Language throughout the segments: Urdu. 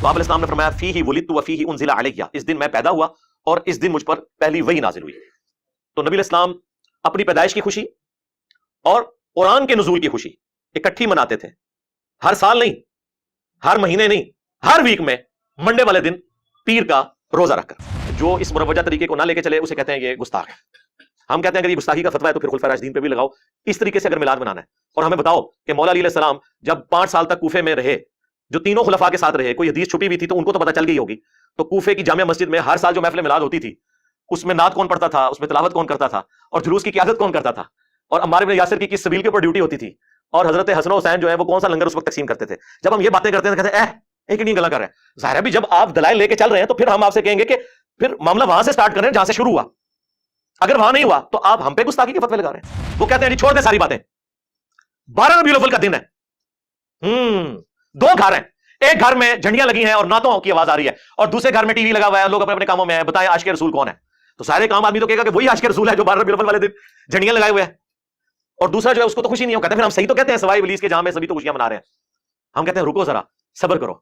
تو آپ علیہ السلام نے فرمایا فیہ ولدت و فیہ انزل علیہ، اس دن میں پیدا ہوا اور اس دن مجھ پر پہلی وحی نازل ہوئی۔ تو نبی علیہ السلام اپنی پیدائش کی خوشی اور قرآن کے نزول کی خوشی اکٹھی مناتے تھے، ہر سال نہیں، ہر مہینے نہیں، ہر ویک میں منڈے والے دن پیر کا روزہ رکھ کر۔ جو اس مروجہ طریقے کو نہ لے کے چلے اسے کہتے ہیں یہ گستاخ ہے۔ ہم کہتے ہیں اگر یہ گستاخی کا فتویٰ ہے تو پھر خلفائے راشدین پہ بھی لگاؤ۔ اس طریقے سے اگر میلاد منانا ہے، اور ہمیں بتاؤ کہ مولا علی علیہ السلام جب 5 سال تک کوفے میں رہے، جو تینوں خلفاء کے ساتھ رہے، کوئی حدیث چھپی ہوئی تھی تو ان کو تو پتہ چل گئی ہوگی، تو کوفے کی جامع مسجد میں ہر سال جو محفل میلاد ہوتی تھی اس میں نعت کون پڑھتا تھا، اس میں تلاوت کون کرتا تھا، اور جلوس کی قیادت کون کرتا تھا، اور عمار بن یاسر کی کس سبیل کے اوپر ڈیوٹی ہوتی تھی، اور حضرت حسن و حسین جو ہے وہ کون سا لنگر اس وقت تقسیم کرتے تھے۔ جب ہم یہ باتیں کرتے ہیں تو کہتے ہیں ایک نہیں گلا کر رہے ہیں۔ ظاہر ہے بھی جب آپ دلائل لے کے چل رہے ہیں تو پھر ہم آپ سے کہیں گے کہ پھر معاملہ وہاں سے سٹارٹ کریں جہاں سے شروع ہوا۔ اگر وہاں نہیں ہوا تو آپ ہم پہ گستاخی کے فتوے لگا رہے ہیں۔ وہ کہتے ہیں جی چھوڑ دیں ساری باتیں، 12 ربیع الاول کا دن ہے، 2 گھر ہیں، ایک گھر میں جھنڈیاں لگی ہیں اور نعتوں کی آواز آ رہی ہے، اور دوسرے گھر میں ٹی وی لگا ہوا ہے، لوگ اپنے اپنے کاموں میں ہیں، بتائیں عاشق رسول کون ہے؟ تو سارے کام آدمی تو کہے گا کہ وہی عاشق رسول ہے جو 12 ربیع الاول والے دن جھنڈیاں لگائے ہوئے ہیں، اور دوسرا جو ہے اس کو تو خوشی نہیں ہو۔ کہتے ہیں پھر ہم صحیح تو کہتے ہیں سوائے ابلیس کے جہاں میں سبھی تو خوشیاں منا رہے ہیں۔ ہم کہتے ہیں رکو ذرا، صبر کرو،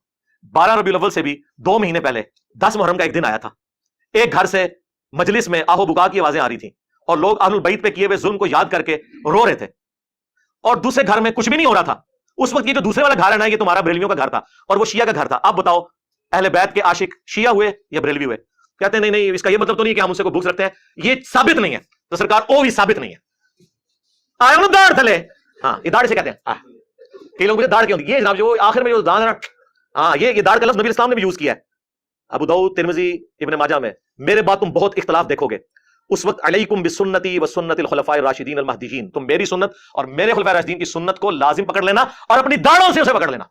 12 ربیع الاول سے بھی 2 مہینے پہلے 10 محرم کا ایک دن آیا تھا، ایک گھر سے مجلس میں آہو بکا کی آوازیں آ رہی تھیں اور لوگ اہل البیت پہ کیے ہوئے ظلم کو یاد کر کے رو رہے تھے، اور دوسرے گھر میں کچھ بھی نہیں ہو رہا تھا۔ اس وقت یہ جو دوسرے والا گھر ہے نا، یہ تمہارا بریلویوں کا گھر تھا اور وہ شیعہ کا گھر تھا۔ اب بتاؤ اہل بیت کے عاشق شیعہ ہوئے یا بریلوی ہوئے؟ کہتے ہیں نہیں نہیں، اس کا یہ مطلب تو نہیں کہ ہم ان سے کوئی بغض رکھتے ہیں، یہ ثابت نہیں ہے۔ تو سرکار او بھی ثابت نہیں ہے، آئے انہوں داڑھ تھلے، ہاں یہ داڑھ سے کہتے ہیں۔ کئی لوگ مجھے داڑھ کیوں دی، یہ جناب جو آخر میں جو داڑھ ہے نا، ہاں یہ داڑھ کا لفظ نبی اسلام نے بھی یوز کیا ہے، ابو داؤد، ترمذی، ابن ماجہ میں۔ میرے بعد تم بہت اختلاف دیکھو گے، اس وقت علیکم بسنتی وسنت الخلفاء الراشدین المہدیین، تم میری سنت اور میرے خلفاء راشدین کی سنت کو لازم پکڑ لینا اور اپنی داڑھوں سے اسے پکڑ لینا۔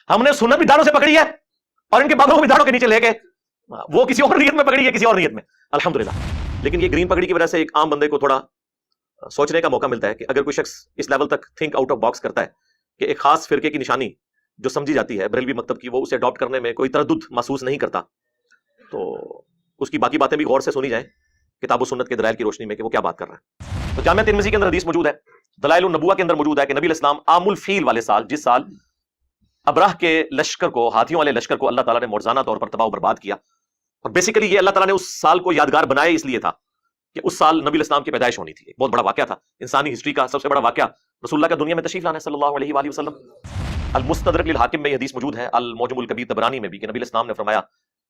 ہم نے سنت بھی داڑھوں سے پکڑی ہے اور ان کے بازوں کو بھی داڑھوں کے نیچے لے کے، وہ کسی اور نیت میں پکڑی ہے، کسی اور نیت میں، الحمدللہ۔ لیکن یہ گرین پگڑی کی وجہ سے ایک عام بندے کو تھوڑا سوچنے کا موقع ملتا ہے کہ اگر کوئی شخص اس لیول تک تھنک آؤٹ آف باکس کرتا ہے کہ ایک خاص فرقے کی نشانی جو سمجھی جاتی ہے بریلوی مکتب کی، وہ اسے اڈاپٹ کرنے میں کوئی تردد محسوس نہیں کرتا، تو اس کی باقی باتیں بھی غور سے سنی جائیں کتاب و سنت کے دلائل کی روشنی میں کہ وہ کیا بات کر رہا ہے۔ تو جامعہ ترمذی کے اندر حدیث موجود ہے، دلائل النبوہ کے اندر موجود ہے کہ نبی علیہ السلام عام الفیل والے سال، جس سال ابراہ کے لشکر کو، ہاتھیوں والے لشکر کو اللہ تعالیٰ نے معجزانہ طور پر تباہ و برباد کیا، اور بیسیکلی یہ اللہ تعالیٰ نے اس سال کو یادگار بنائے اس لیے تھا کہ اس سال نبی علیہ السلام کی پیدائش ہونی تھی۔ ایک بہت بڑا واقعہ تھا، انسانی ہسٹری کا سب سے بڑا واقعہ، رسول اللہ کا دنیا میں تشریف لانا ہے صلی اللہ علیہ وآلہ وسلم۔ المستدرک للحاکم میں یہ حدیث موجود ہے، المعجم الکبیر طبرانی میں بھی، کہ نبی علیہ السلام نے فرمایا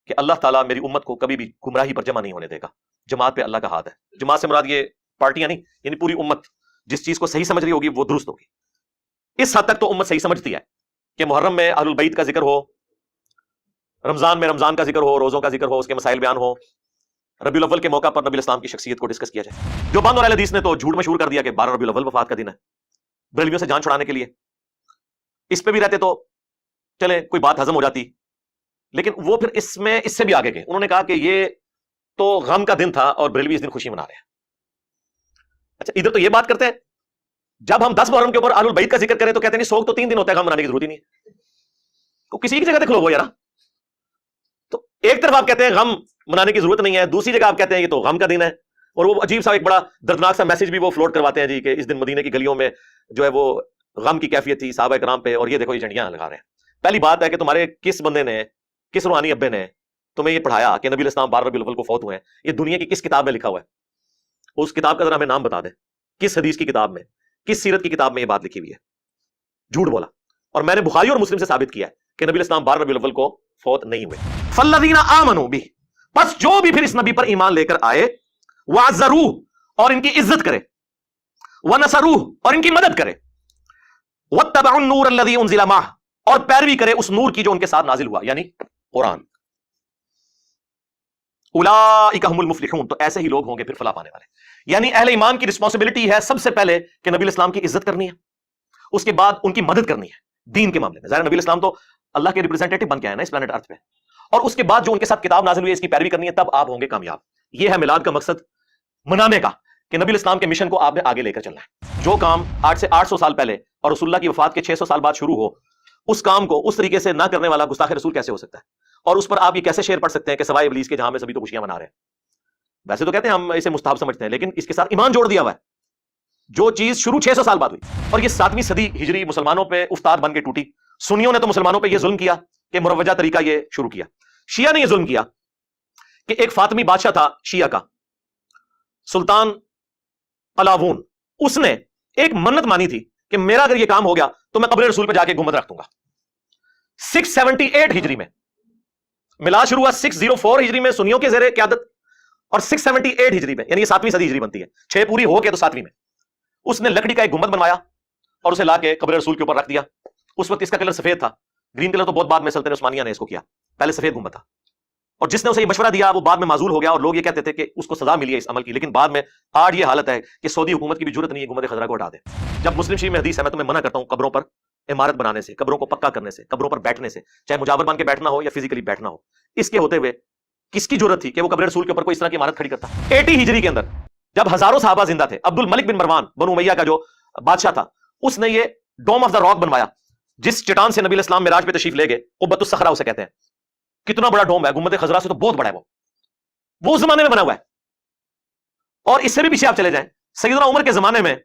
کہ اللہ تعالیٰ میری امت کو کبھی بھی گمراہی پر جمع نہیں ہونے دے گا، جماعت پہ اللہ کا ہاتھ ہے۔ جماعت سے مراد یہ پارٹیاں نہیں، یعنی پوری امت جس چیز کو صحیح سمجھ رہی ہوگی وہ درست ہوگی۔ اس حد تک تو امت صحیح سمجھتی ہے کہ محرم میں اہل البیت کا ذکر ہو، رمضان میں رمضان کا ذکر ہو، روزوں کا ذکر ہو، اس کے مسائل بیان ہو، ربیع الاول کے موقع پر نبی الاسلام کی شخصیت کو ڈسکس کیا جائے۔ جو بند اور اہل حدیث نے تو جھوٹ مشہور کر دیا کہ 12 ربیع الاول وفات کا دن ہے، بریلویوں سے جان چھڑانے کے لیے اس پہ بھی رہتے تو چلے کوئی بات ہضم ہو جاتی، لیکن وہ پھر اس میں اس سے بھی آگے گئے، انہوں نے کہا کہ یہ تو غم کا دن تھا اور بریلوی اس دن خوشی منا رہے ہیں۔ اچھا ادھر تو یہ بات کرتے ہیں، جب ہم 10 محرم کے اوپر اہل البیت کا ذکر کریں تو کہتے ہیں نہیں سوگ تو 3 دن ہوتا ہے، غم منانے کی ضرورت ہی نہیں ہے، تو کسی کی جگہ دیکھ لو وہ یار۔ تو ایک طرف آپ کہتے ہیں غم منانے کی ضرورت نہیں ہے، دوسری جگہ آپ کہتے ہیں یہ تو غم کا دن ہے، اور وہ عجیب سا ایک بڑا دردناک سا میسج بھی وہ فلوٹ کرواتے ہیں جی کہ اس دن مدینے کی گلیوں میں جو ہے وہ غم کی کیفیت تھی صحابہ کرام پہ، اور یہ دیکھو یہ جھنڈیاں لگا رہے ہیں۔ پہلی بات ہے کہ تمہارے کس بندے نے، کس روحانی ابے نے تمہیں یہ پڑھایا کہ نبی علیہ السلام 12 ربیع الاول کو فوت ہوئے ہیں؟ یہ دنیا کی کس کتاب میں لکھا ہوا ہے؟ اس کتاب کا ذرا ہمیں نام بتا دیں، کس حدیث کی کتاب میں، کس سیرت کی کتاب میں یہ بات لکھی ہوئی ہے؟ جھوٹ بولا، اور میں نے بخاری اور مسلم سے ثابت کیا ہے کہ نبی علیہ السلام 12 ربیع الاول کو فوت نہیں ہوئے۔ فالذین آمنوا بہ، پس جو بھی پھر اس نبی پر ایمان لے کر آئے، وعزروہ، اور ان کی عزت کرے، ونصروہ، اور ان کی مدد کرے، واتبعوا النور الذی انزل معہ، اور پیروی کرے اس نور کی جو ان کے ساتھ نازل ہوا، یعنی قرآن، اولئک هم المفلحون، تو ایسے ہی لوگ ہوں گے پھر فلاح پانے والے۔ یعنی اہل ایمان کی رسپانسبلٹی ہے سب سے پہلے کہ نبی الاسلام کی عزت کرنی ہے، اس کے بعد ان کی مدد کرنی ہے دین کے معاملے میں۔ ظاہر نبی الاسلام تو اللہ کے ریپرزینٹیٹو بن کے آئے نا اس پلانٹ ارتھ پہ، اور اس کے بعد جو ان کے ساتھ کتاب نازل ہوئی ہے اس کی پیروی کرنی ہے، تب آپ ہوں گے کامیاب۔ یہ ہے میلاد کا مقصد منانے کا، کہ نبی الاسلام کے مشن کو آپ نے آگے لے کر چلنا ہے۔ جو کام آج سے 800 سال پہلے اور رسول اللہ کی وفات کے 600 سال بعد شروع ہو، اس کام کو اس طریقے سے نہ کرنے والا گستاخ رسول کیسے ہو سکتا ہے؟ اور اس پر آپ یہ کیسے شعر پڑھ سکتے ہیں کہ سوائے ابلیس کے جہاں میں سبھی تو خوشیاں منا رہے ہیں؟ ویسے تو کہتے ہیں ہم اسے مستحب سمجھتے ہیں، لیکن اس کے ساتھ ایمان جوڑ دیا ہوا ہے، جو چیز شروع 600 سال بعد ہوئی، اور یہ 7ویں صدی ہجری مسلمانوں پہ استاد بن کے ٹوٹی، سنیوں نے تو مسلمانوں پہ یہ ظلم کیا کہ مروجہ طریقہ یہ شروع کیا. شیعہ نے یہ ظلم کیا کہ ایک فاطمی بادشاہ تھا شیعہ کا، سلطان قلاوون، اس نے ایک منت مانی تھی کہ میرا اگر یہ کام ہو گیا تو میں قبر رسول پہ جا کے گنبد رکھ دوں گا. 678 ہجری میں میلاد شروع ہوا، 604 ہجری میں سنیوں کے زیر قیادت، اور 678 ہجری میں، یعنی یہ 7ویں صدی ہجری بنتی ہے، 6 پوری ہو کے تو 7ویں میں اس نے لکڑی کا ایک گنبد بنوایا اور اسے لا کے قبر رسول کے اوپر رکھ دیا. اس وقت اس کا کلر سفید تھا، گرین کلر تو بہت بعد میں سلطنت عثمانیہ نے اس کو کیا، پہلے سفید گنبد تھا. اور جس نے اسے یہ مشورہ دیا وہ بعد میں معزول ہو گیا، اور لوگ یہ کہتے تھے کہ اس کو سزا ملی ہے اس عمل کی. لیکن بعد میں آج یہ حالت ہے کہ سعودی حکومت کی بھی جرت نہیں ہے گنبد خضرا کو ہٹا دے. جب مسلم شریف میں حدیث ہے، میں تمہیں منع کرتا ہوں قبروں پر عمارت بنانے سے، قبروں کو پکا کرنے سے، قبروں پر بیٹھنے سے، چاہے مجاور بن کے بیٹھنا ہو یا فزیکلی بیٹھنا ہو. اس کے ہوتے ہوئے کس کی جرت تھی کہ وہ قبر رسول کے اوپر کوئی اس طرح کی عمارت کھڑی کرتا؟ 80 ہجری کے اندر جب ہزاروں صحابہ زندہ تھے، عبد الملک بن مروان بنو امیہ کا جو بادشاہ تھا، اس نے یہ ڈوم آف دا راک بنوایا جس چٹان سے نبی علیہ السلام معراج پہ تشریف لے گئے. قبۃ الصخرہ اسے کہتے ہیں. کتنا بڑا ڈوم ہے، گنبد خضرا سے تو بہت بڑا ہے. وہ اس زمانے میں بنا ہوا ہے. اور اس سے بھی پیچھے آپ چلے جائیں، سیدنا عمر کے زمانے میں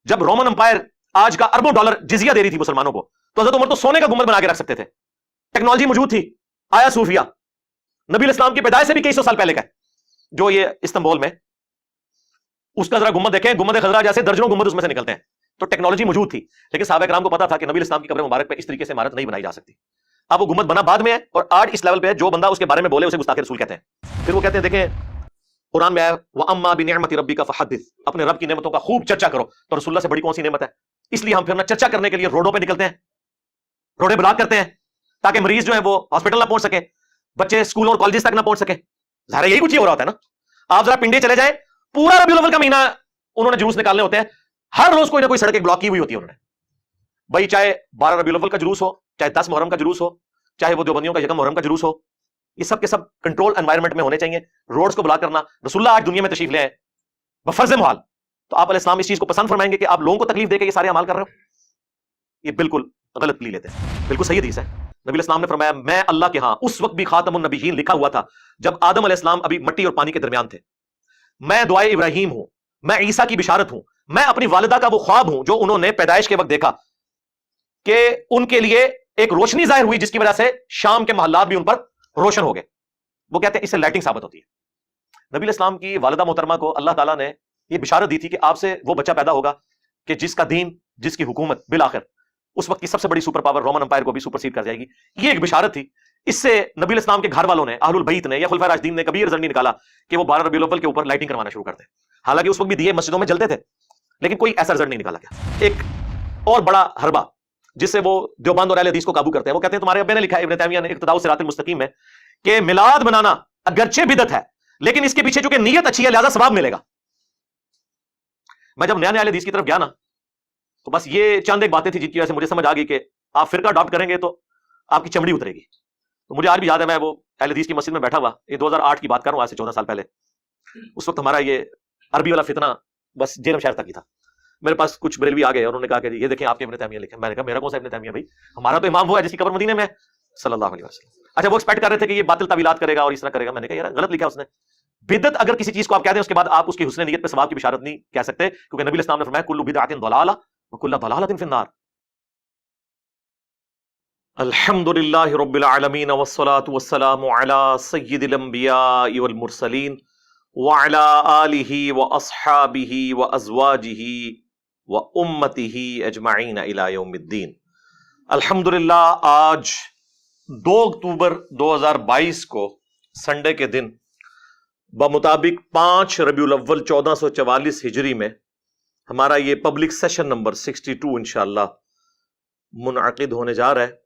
جب رومن امپائر آج کا اربوں ڈالر جزیہ دے رہی تھی مسلمانوں کو، تو حضرت عمر تو سونے کا گنبد بنا کے رکھ سکتے تھے. ٹیکنالوجی موجود تھی. آیا صوفیہ نبی علیہ السلام کی پیدائش سے بھی کئی سو سال پہلے کا ہے جو یہ استنبول میں، اس کا ذرا گنبد دیکھیں، گنبد خضرا جیسے درجنوں گنبد اس میں سے نکلتے ہیں. تو ٹیکنالوجی موجود تھی، لیکن صحابہ کرام کو پتا تھا کہ نبی علیہ السلام کی قبر مبارک پہ اس طریقے سے عمارت نہیں بنائی جا سکتی. اب وہ گنبد بنا بعد میں ہے، اور آج اس لیول پہ جو بندہ اس کے بارے میں بولے اسے گستاخ رسول کہتے ہیں. پھر وہ کہتے ہیں دیکھیں قرآن میں آیا وَأَمَّا بِنِعْمَةِ رَبِّكَ فَحَدِّثْ، اپنے رب کی نعمتوں کا خوب چرچا کرو. تو رسول اللہ سے بڑی کون سی نعمت ہے؟ اس لیے ہم پھر نہ چرچا کرنے کے لیے روڈوں پہ نکلتے ہیں، روڈے بلاک کرتے ہیں تاکہ مریض جو ہے وہ ہاسپٹل نہ پہنچ سکے، بچے اسکولوں اور کالجز تک نہ پہنچ سکے. ظاہر یہی کچھ ہی ہو رہا ہوتا ہے نا. آپ ذرا پنڈے چلے جائیں، پورا ربیع الاول کا مہینہ انہوں نے جلوس نکالنے ہوتے ہیں، ہر روز کوئی نہ کوئی سڑک ایک بلاک کی ہوئی ہوتی ہے انہوں نے. بھائی چاہے 12 ربیع الاول کا جلوس ہو، چاہے 10 محرم کا جلوس ہو، چاہے وہ دیوبندیوں کا 1 محرم کا جلوس ہو، یہ سب کے سب کنٹرول انوائرمنٹ میں ہونے چاہیے. روڈز کو بلاک کرنا، رسول اللہ آج دنیا میں تشریف لے آئے بفرض محال، تو آپ علیہ السلام اس چیز کو پسند فرمائیں گے کہ آپ لوگوں کو تکلیف دے کے یہ سارے اعمال کر رہے ہو؟ یہ بالکل غلط پلی لیتے ہیں. بالکل صحیح حدیث ہے. نبی علیہ السلام نے فرمایا میں اللہ کے ہاں، اس وقت بھی خاتم النبیین لکھا ہوا تھا جب آدم علیہ السلام ابھی مٹی اور پانی کے درمیان تھے. میں دعائے ابراہیم ہوں، میں عیسیٰ کی بشارت ہوں، میں اپنی والدہ کا وہ خواب ہوں جو انہوں نے پیدائش کے وقت دیکھا کہ ان کے لیے ایک روشنی ظاہر ہوئی جس کی وجہ سے شام کے محلات بھی ان پر روشن ہو گئے. وہ کہتے ہیں اس سے لائٹنگ ثابت ہوتی ہے. نبی علیہ السلام کی والدہ محترمہ کو اللہ تعالیٰ نے یہ بشارت دی تھی کہ آپ سے وہ بچہ پیدا ہوگا کہ جس کا دین، جس کی حکومت بالآخر اس وقت کی سب سے بڑی سپر پاور رومن امپائر کو بھی سپر سیڈ کر جائے گی. یہ ایک بشارت تھی. اس سے نبی علیہ السلام کے گھر والوں نے، اہل البیت نے یا خلفائے راشدین نے کبھی رزلٹ نہیں نکالا کہ وہ 12 ربیع الاول کے اوپر لائٹنگ کروانا شروع کرتے. حالانکہ اس وقت بھی دیے مسجدوں میں جلتے تھے، لیکن کوئی ایسا رزلٹ نہیں نکالا گیا. ایک اور بڑا حربہ جس سے وہ دیوبند اور اہل حدیث کو قابو کرتے ہیں، وہ کہتے ہیں تمہارے ابے نے لکھا ہے، ابن تیمیہ نے اقتداء الصراط المستقیم میں، کہ میلاد بنانا اگرچہ بدعت ہے لیکن اس کے پیچھے چونکہ نیت اچھی ہے لہذا ثواب ملے گا. میں جب نیا نیا اہل حدیث کی طرف گیا نا، تو بس یہ چند ایک باتیں تھی جن کی وجہ سے مجھے سمجھ آ گئی کہ آپ فرقہ اڈاپٹ کریں گے تو آپ کی چمڑی اترے گی. تو مجھے آج بھی یاد ہے، میں وہ اہل حدیث کی مسجد میں بیٹھا ہوا، یہ 2008 کی بات کر رہا ہوں، آج سے 14 سال پہلے. اس وقت ہمارا یہ عربی والا فتنہ بس جیرم شہر تک ہی تھا. میرے پاس کچھ بریلوی آ گئے اور انہوں نے کہا کہ یہ دیکھیں آپ کے ابن تیمیہ لکھے. میں نے کہا میرا کون سا ابن تیمیہ بھائی، ہمارا تو امام وہ ہے جس کی قبر مدینے میں ہے صلی اللہ علیہ وسلم. اچھا وہ ایکسپیکٹ کر رہے تھے کہ یہ باطل تعویلات کرے گا اور اس طرح کرے گا. میں نے کہا یار غلط لکھا اس نے. بدعت اگر کسی چیز کو آپ کہہ دیں اس کے بعد آپ اس کی حسن نیت پہ ثواب کی بشارت نہیں کہہ سکتے، کیونکہ نبی علیہ السلام نے فرمایا کل بدعۃ ضلالہ وکل ضلالۃ فی النار. الحمد للہ رب العالمین والصلاة والسلام علی سید الانبیاء والمرسلین وعلی آلہ واصحابہ وازواجہ وامتہ اجمعین الی یوم الدین. الحمدللہ آج 2 اکتوبر 2022 کو سنڈے کے دن بمطابق 5 ربیع الاول 1444 ہجری میں ہمارا یہ پبلک سیشن نمبر 62 انشاءاللہ منعقد ہونے جا رہا ہے.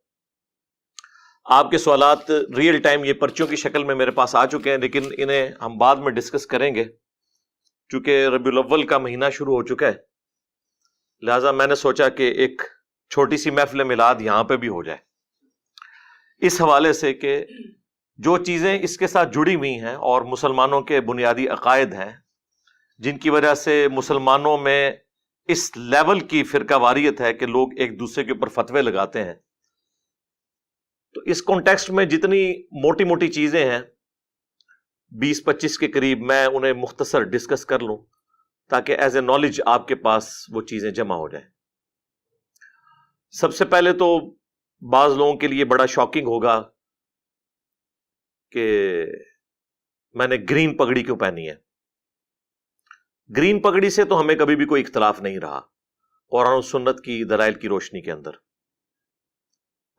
آپ کے سوالات ریئل ٹائم یہ پرچیوں کی شکل میں میرے پاس آ چکے ہیں، لیکن انہیں ہم بعد میں ڈسکس کریں گے چونکہ ربیع الاول کا مہینہ شروع ہو چکا ہے. لہٰذا میں نے سوچا کہ ایک چھوٹی سی محفل میلاد یہاں پہ بھی ہو جائے، اس حوالے سے کہ جو چیزیں اس کے ساتھ جڑی ہوئی ہیں اور مسلمانوں کے بنیادی عقائد ہیں جن کی وجہ سے مسلمانوں میں اس لیول کی فرقہ واریت ہے کہ لوگ ایک دوسرے کے اوپر فتوے لگاتے ہیں. تو اس کانٹیکسٹ میں جتنی موٹی موٹی چیزیں ہیں 20-25 کے قریب میں انہیں مختصر ڈسکس کر لوں تاکہ ایز اے نالج آپ کے پاس وہ چیزیں جمع ہو جائیں. سب سے پہلے تو بعض لوگوں کے لیے بڑا شاکنگ ہوگا کہ میں نے گرین پگڑی کیوں پہنی ہے. گرین پگڑی سے تو ہمیں کبھی بھی کوئی اختلاف نہیں رہا قرآن و سنت کی دلائل کی روشنی کے اندر.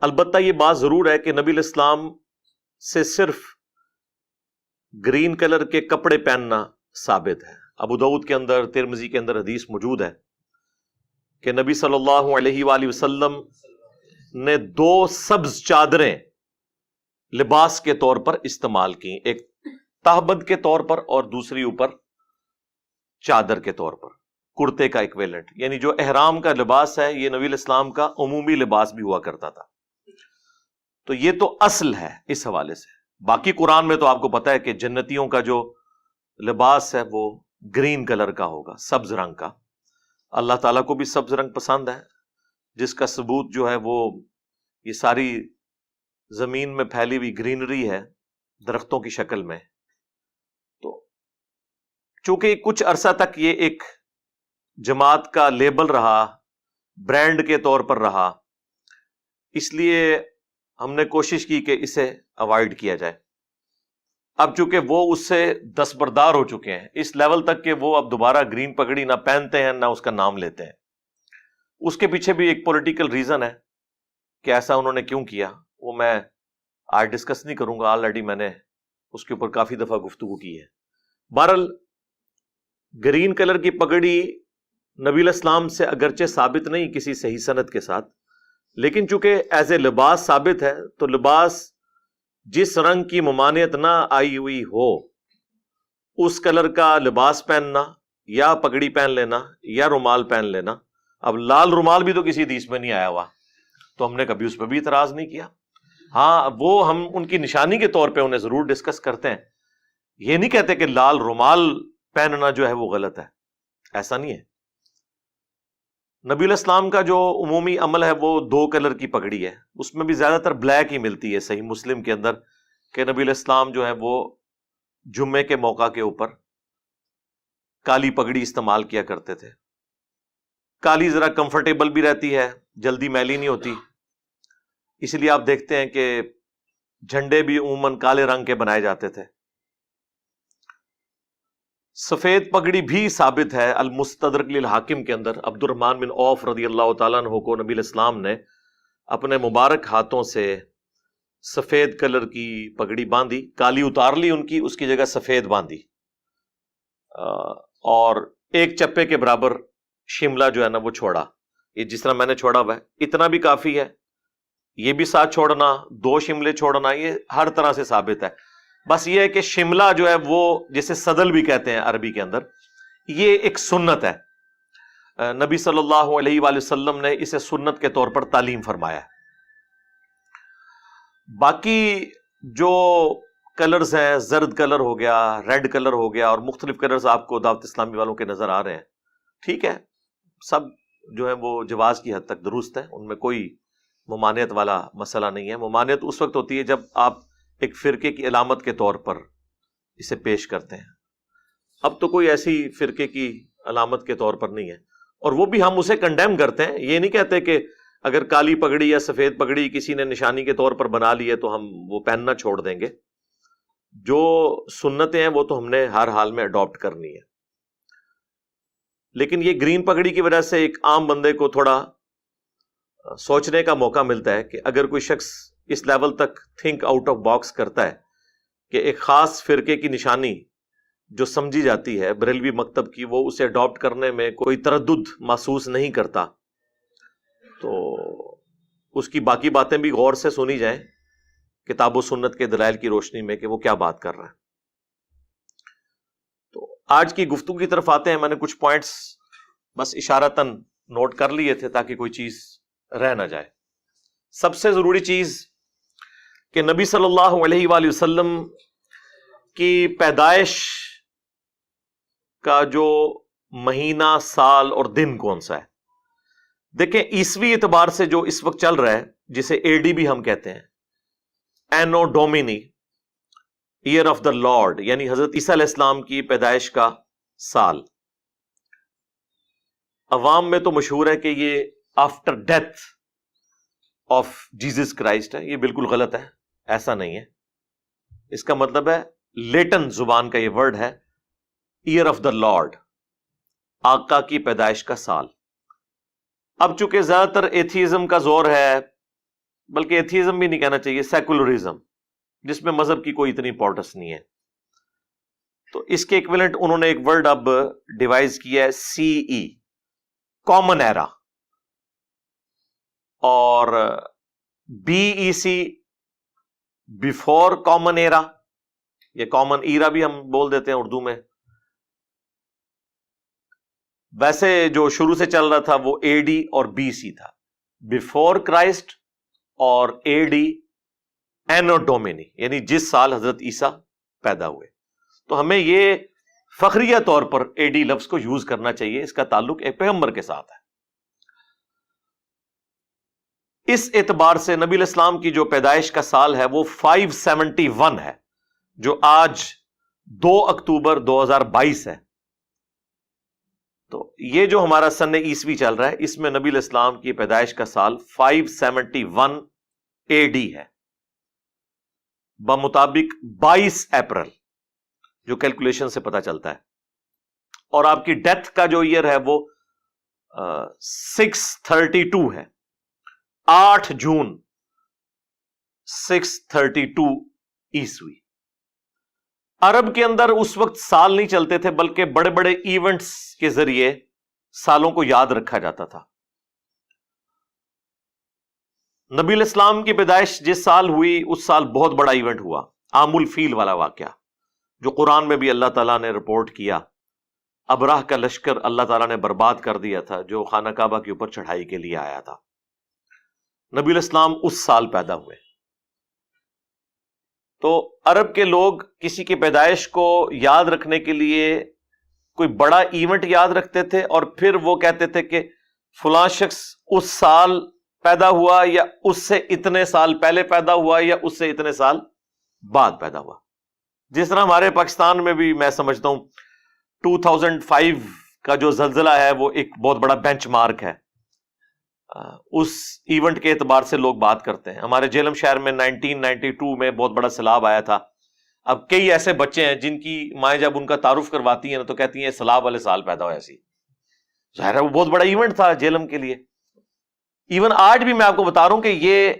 البتہ یہ بات ضرور ہے کہ نبی الاسلام سے صرف گرین کلر کے کپڑے پہننا ثابت ہے. ابو داؤد کے اندر، ترمذی کے اندر حدیث موجود ہے کہ نبی صلی اللہ علیہ وآلہ وسلم نے 2 سبز چادریں لباس کے طور پر استعمال کی، ایک تہبند کے طور پر اور دوسری اوپر چادر کے طور پر، کرتے کا ایکویلنٹ. یعنی جو احرام کا لباس ہے یہ نبی الاسلام کا عمومی لباس بھی ہوا کرتا تھا. تو یہ تو اصل ہے اس حوالے سے. باقی قرآن میں تو آپ کو پتا ہے کہ جنتیوں کا جو لباس ہے وہ گرین کلر کا ہوگا، سبز رنگ کا. اللہ تعالیٰ کو بھی سبز رنگ پسند ہے، جس کا ثبوت جو ہے وہ یہ ساری زمین میں پھیلی ہوئی گرینری ہے درختوں کی شکل میں. تو چونکہ کچھ عرصہ تک یہ ایک جماعت کا لیبل رہا، برانڈ کے طور پر رہا، اس لیے ہم نے کوشش کی کہ اسے اوائڈ کیا جائے. اب چونکہ وہ اس سے دستبردار ہو چکے ہیں اس لیول تک کہ وہ اب دوبارہ گرین پگڑی نہ پہنتے ہیں نہ اس کا نام لیتے ہیں. اس کے پیچھے بھی ایک پولیٹیکل ریزن ہے کہ ایسا انہوں نے کیوں کیا، وہ میں آج ڈسکس نہیں کروں گا، آلریڈی میں نے اس کے اوپر کافی دفعہ گفتگو کی ہے. بہرحال گرین کلر کی پگڑی نبی الاسلام سے اگرچہ ثابت نہیں کسی صحیح سند کے ساتھ، لیکن چونکہ ایز اے لباس ثابت ہے تو لباس جس رنگ کی ممانعت نہ آئی ہوئی ہو اس کلر کا لباس پہننا یا پگڑی پہن لینا یا رومال پہن لینا. اب لال رومال بھی تو کسی حدیث میں نہیں آیا ہوا تو ہم نے کبھی اس پہ بھی اعتراض نہیں کیا. ہاں وہ ہم ان کی نشانی کے طور پہ انہیں ضرور ڈسکس کرتے ہیں، یہ نہیں کہتے کہ لال رومال پہننا جو ہے وہ غلط ہے، ایسا نہیں ہے. نبی الاسلام کا جو عمومی عمل ہے وہ 2 کلر کی پگڑی ہے، اس میں بھی زیادہ تر بلیک ہی ملتی ہے. صحیح مسلم کے اندر کہ نبی الاسلام جو ہے وہ جمعے کے موقع کے اوپر کالی پگڑی استعمال کیا کرتے تھے. کالی ذرا کمفرٹیبل بھی رہتی ہے، جلدی میلی نہیں ہوتی، اس لیے آپ دیکھتے ہیں کہ جھنڈے بھی عموماً کالے رنگ کے بنائے جاتے تھے. سفید پگڑی بھی ثابت ہے المستدرک للحاکم کے اندر. عبد الرحمن بن عوف رضی اللہ تعالیٰ عنہ کو نبی الاسلام نے اپنے مبارک ہاتھوں سے سفید کلر کی پگڑی باندھی، کالی اتار لی ان کی، اس کی جگہ سفید باندھی، اور 1 چپے کے برابر شملہ جو ہے نا وہ چھوڑا. یہ جس طرح میں نے چھوڑا ہوا ہے اتنا بھی کافی ہے، یہ بھی ساتھ چھوڑنا، 2 شملے چھوڑنا، یہ ہر طرح سے ثابت ہے. بس یہ ہے کہ شملہ جو ہے وہ جسے صدل بھی کہتے ہیں عربی کے اندر، یہ ایک سنت ہے. نبی صلی اللہ علیہ وآلہ وسلم نے اسے سنت کے طور پر تعلیم فرمایا ہے. باقی جو کلرز ہیں، زرد کلر ہو گیا، ریڈ کلر ہو گیا، اور مختلف کلرز آپ کو دعوت اسلامی والوں کے نظر آ رہے ہیں، ٹھیک ہے، سب جو ہے وہ جواز کی حد تک درست ہے، ان میں کوئی ممانعت والا مسئلہ نہیں ہے. ممانعت اس وقت ہوتی ہے جب آپ ایک فرقے کی علامت کے طور پر اسے پیش کرتے ہیں. اب تو کوئی ایسی فرقے کی علامت کے طور پر نہیں ہے، اور وہ بھی ہم اسے کنڈیم کرتے ہیں. یہ نہیں کہتے کہ اگر کالی پگڑی یا سفید پگڑی کسی نے نشانی کے طور پر بنا لی ہے تو ہم وہ پہننا چھوڑ دیں گے. جو سنتیں ہیں وہ تو ہم نے ہر حال میں اڈاپٹ کرنی ہے. لیکن یہ گرین پگڑی کی وجہ سے ایک عام بندے کو تھوڑا سوچنے کا موقع ملتا ہے کہ اگر کوئی شخص اس لیول تک تھنک آؤٹ آف باکس کرتا ہے کہ ایک خاص فرقے کی نشانی جو سمجھی جاتی ہے بریلوی مکتب کی، وہ اسے اڈاپٹ کرنے میں کوئی تردد محسوس نہیں کرتا، تو اس کی باقی باتیں بھی غور سے سنی جائیں کتاب و سنت کے دلائل کی روشنی میں کہ وہ کیا بات کر رہا ہے. تو آج کی گفتگو کی طرف آتے ہیں. میں نے کچھ پوائنٹس بس اشارتاً نوٹ کر لیے تھے تاکہ کوئی چیز رہ نہ جائے. سب سے ضروری چیز کہ نبی صلی اللہ علیہ وآلہ وسلم کی پیدائش کا جو مہینہ، سال اور دن کون سا ہے. دیکھیں عیسوی اعتبار سے جو اس وقت چل رہا ہے، جسے اے ڈی بھی ہم کہتے ہیں، اینو ڈومینی، ایئر آف دا لارڈ، یعنی حضرت عیسیٰ علیہ السلام کی پیدائش کا سال. عوام میں تو مشہور ہے کہ یہ after death of Jesus Christ ہے، یہ بالکل غلط ہے، ایسا نہیں ہے. اس کا مطلب ہے لیٹن زبان کا یہ ورڈ ہے ایئر آف دا لارڈ، آقا کی پیدائش کا سال. اب چونکہ زیادہ تر ایتھیزم کا زور ہے، بلکہ ایتھیزم بھی نہیں کہنا چاہیے، سیکولرزم، جس میں مذہب کی کوئی اتنی امپورٹنس نہیں ہے، تو اس کے ایکویلنٹ انہوں نے ایک ورڈ اب ڈیوائز کیا ہے، سی ای، کامن ایرا، اور B C E, before common era, یہ کامن ایرا بھی ہم بول دیتے ہیں اردو میں. ویسے جو شروع سے چل رہا تھا وہ اے ڈی اور بی سی تھا، بیفور کرائسٹ اور اے ڈی اینو ڈومینی، یعنی جس سال حضرت عیسیٰ پیدا ہوئے. تو ہمیں یہ فخریہ طور پر اے ڈی لفظ کو یوز کرنا چاہیے، اس کا تعلق ایک پیغمبر کے ساتھ ہے. اس اعتبار سے نبی الاسلام کی جو پیدائش کا سال ہے وہ 571 ہے، جو آج 2 اکتوبر 2022 ہے. تو یہ جو ہمارا سن عیسوی چل رہا ہے، اس میں نبی الاسلام کی پیدائش کا سال 571 اے ڈی ہے، بمطابق 22 اپریل، جو کیلکولیشن سے پتا چلتا ہے. اور آپ کی ڈیتھ کا جو ایئر ہے وہ 632 ہے، 8 جون 632 عیسوی. عرب کے اندر اس وقت سال نہیں چلتے تھے، بلکہ بڑے بڑے ایونٹس کے ذریعے سالوں کو یاد رکھا جاتا تھا. نبی الاسلام کی پیدائش جس سال ہوئی اس سال بہت بڑا ایونٹ ہوا، عام الفیل والا واقعہ، جو قرآن میں بھی اللہ تعالیٰ نے رپورٹ کیا. ابراہ کا لشکر اللہ تعالیٰ نے برباد کر دیا تھا، جو خانہ کعبہ کے اوپر چڑھائی کے لیے آیا تھا. نبی الاسلام اس سال پیدا ہوئے. تو عرب کے لوگ کسی کی پیدائش کو یاد رکھنے کے لیے کوئی بڑا ایونٹ یاد رکھتے تھے، اور پھر وہ کہتے تھے کہ فلاں شخص اس سال پیدا ہوا، یا اس سے اتنے سال پہلے پیدا ہوا، یا اس سے اتنے سال بعد پیدا ہوا. جس طرح ہمارے پاکستان میں بھی میں سمجھتا ہوں 2005 کا جو زلزلہ ہے وہ ایک بہت بڑا بینچ مارک ہے. اس ایونٹ کے اعتبار سے لوگ بات کرتے ہیں. ہمارے جہلم شہر میں 1992 میں بہت بڑا سیلاب آیا تھا. اب کئی ایسے بچے ہیں جن کی مائیں جب ان کا تعارف کرواتی ہیں تو کہتی ہیں سیلاب والے سال پیدا ہوا. ایسی ظاہر ہے وہ بہت بڑا ایونٹ تھا جہلم کے لیے. ایون آج بھی میں آپ کو بتا رہا ہوں کہ یہ